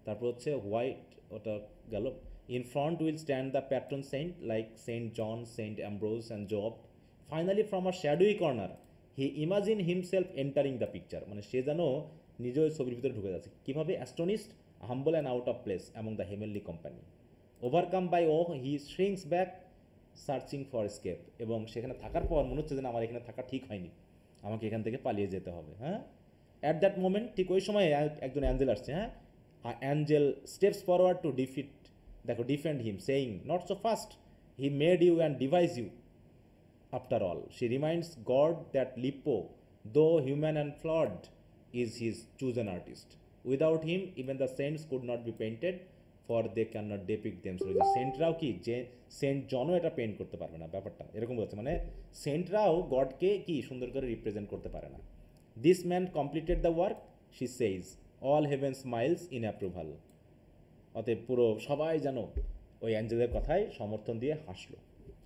তারপর হচ্ছে হোয়াইট, ওটা গেল। In front will stand the patron saint like Saint John, Saint Ambrose and Job. Finally from a shadowy corner he imagine himself entering the picture, মানে সে যেন নিজে ওই ছবির ভিতরে ঢুকে যাচ্ছে। কীভাবে? Astonished, humble and out of place among the heavenly company. Overcome by awe he shrinks back searching for escape, এবং সেখানে থাকার পর মনে হচ্ছে যে আমার এখানে থাকা ঠিক হয়নি, আমাকে এখান থেকে পালিয়ে যেতে হবে। হ্যাঁ, অ্যাট দ্যাট মোমেন্ট, ঠিক ওই সময় একজন অ্যাঞ্জেল আসছে। হ্যাঁ, angel steps forward to defend him, saying not so fast, he made you and devise you after all. She reminds God that Lippo, though human and flawed, is his chosen artist. Without him, even the saints could not be painted, for they can not depict themselves. সেন্টরাও কি যে Saint জনও এটা paint করতে পারবে না, ব্যাপারটা এরকম বলছে, মানে সেন্টরাও গডকে কি সুন্দর করে রিপ্রেজেন্ট করতে পারে না। This man completed the work, she says, all heaven smiles in approval. অতএব পুরো সবাই যেন ওই অ্যাঞ্জেলের কথায় সমর্থন দিয়ে হাসলো।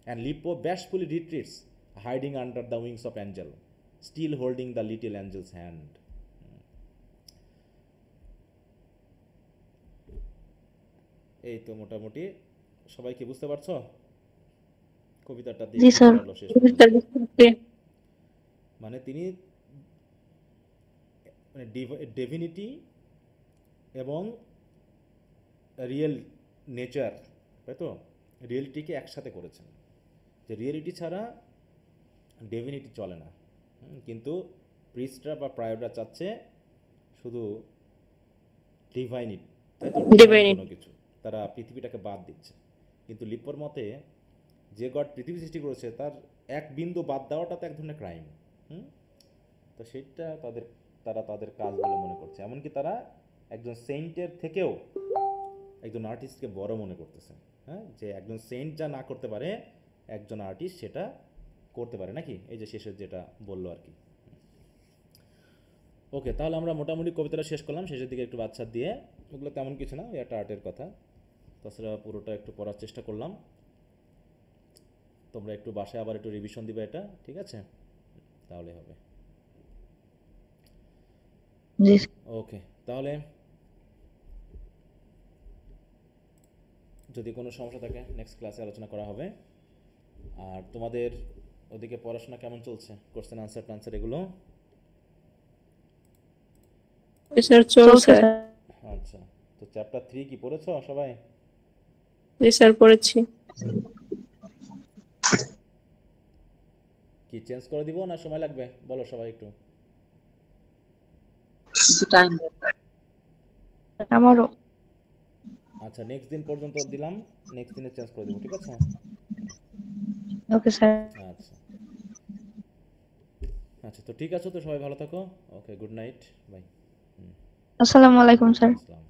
And Lippo bashfully retreats, hiding under the wings of angel, still holding the little angel's hand. এই তো মোটামুটি সবাইকে বুঝতে পারছো কবিতাটা দিয়ে জি কি স্যার। করালো শেষ পর্যন্ত? স্যার বুঝতে পারছি। মানে তিনি মানে ডিভিনিটি এবং রিয়েল নেচার, তাই তো, রিয়েলিটিকে একসাথে করেছেন, যে রিয়েলিটি ছাড়া ডিভিনিটি চলে না। কিন্তু প্রিস্টরা বা প্রায়ররা চাচ্ছে শুধু ডিভাইনিটি, তাই তো, ডিভাইন Divinity। কোনো কিছু, তারা পৃথিবীটাকে বাদ দিচ্ছে। কিন্তু লিপ্পোর মতে যে গড পৃথিবী সৃষ্টি করেছে তার এক বিন্দু বাদ দেওয়াটা তো এক ধরনের ক্রাইম। তো সেটা তারা তাদের কাজ বলে মনে করছে। এমনকি তারা একজন সেন্টের থেকেও একজন আর্টিস্টকে বড় মনে করতেছে। হ্যাঁ, যে একজন সেন্ট যা না করতে পারে একজন আর্টিস্ট সেটা করতে পারে নাকি, এই যে শেষের যেটা বললো আর কি। ওকে, তাহলে আমরা মোটামুটি কবিতাটা শেষ করলাম, শেষের দিকে একটু বাচ্চা দিয়ে, ওগুলো তেমন কিছু না, ওই একটা আর্টের কথা। তাছাড়া পুরোটা একটু পড়ার চেষ্টা করলাম। তোমরা একটু বাসায় আবার একটু রিভিশন দিবে এটা, ঠিক আছে? তাহলে হবে। জি ওকে, তাহলে যদি কোনো সমস্যা থাকে নেক্সট ক্লাসে আলোচনা করা হবে। আর তোমাদের ওদিকে পড়াশোনা কেমন চলছে? কোশ্চেন আনসার টানসার এগুলো? স্যার চলছে চলছে। স্যার। আচ্ছা, তো চ্যাপ্টার 3 কি পড়েছো সবাই? জি স্যার পড়েছি। কি চেঞ্জ করে দিব না সময় লাগবে? বলো সবাই একটু। আমারও। আচ্ছা, নেক্সট দিন পর্যন্ত দিলাম, নেক্সট দিনে চেঞ্জ করে দেবো, ঠিক আছে? Okay sir. আচ্ছা আচ্ছা, তো ঠিক আছে, তো সবাই ভালো থাকো। ওকে, গুড নাইট, বাই। আসসালামু আলাইকুম স্যার। আসসালাম।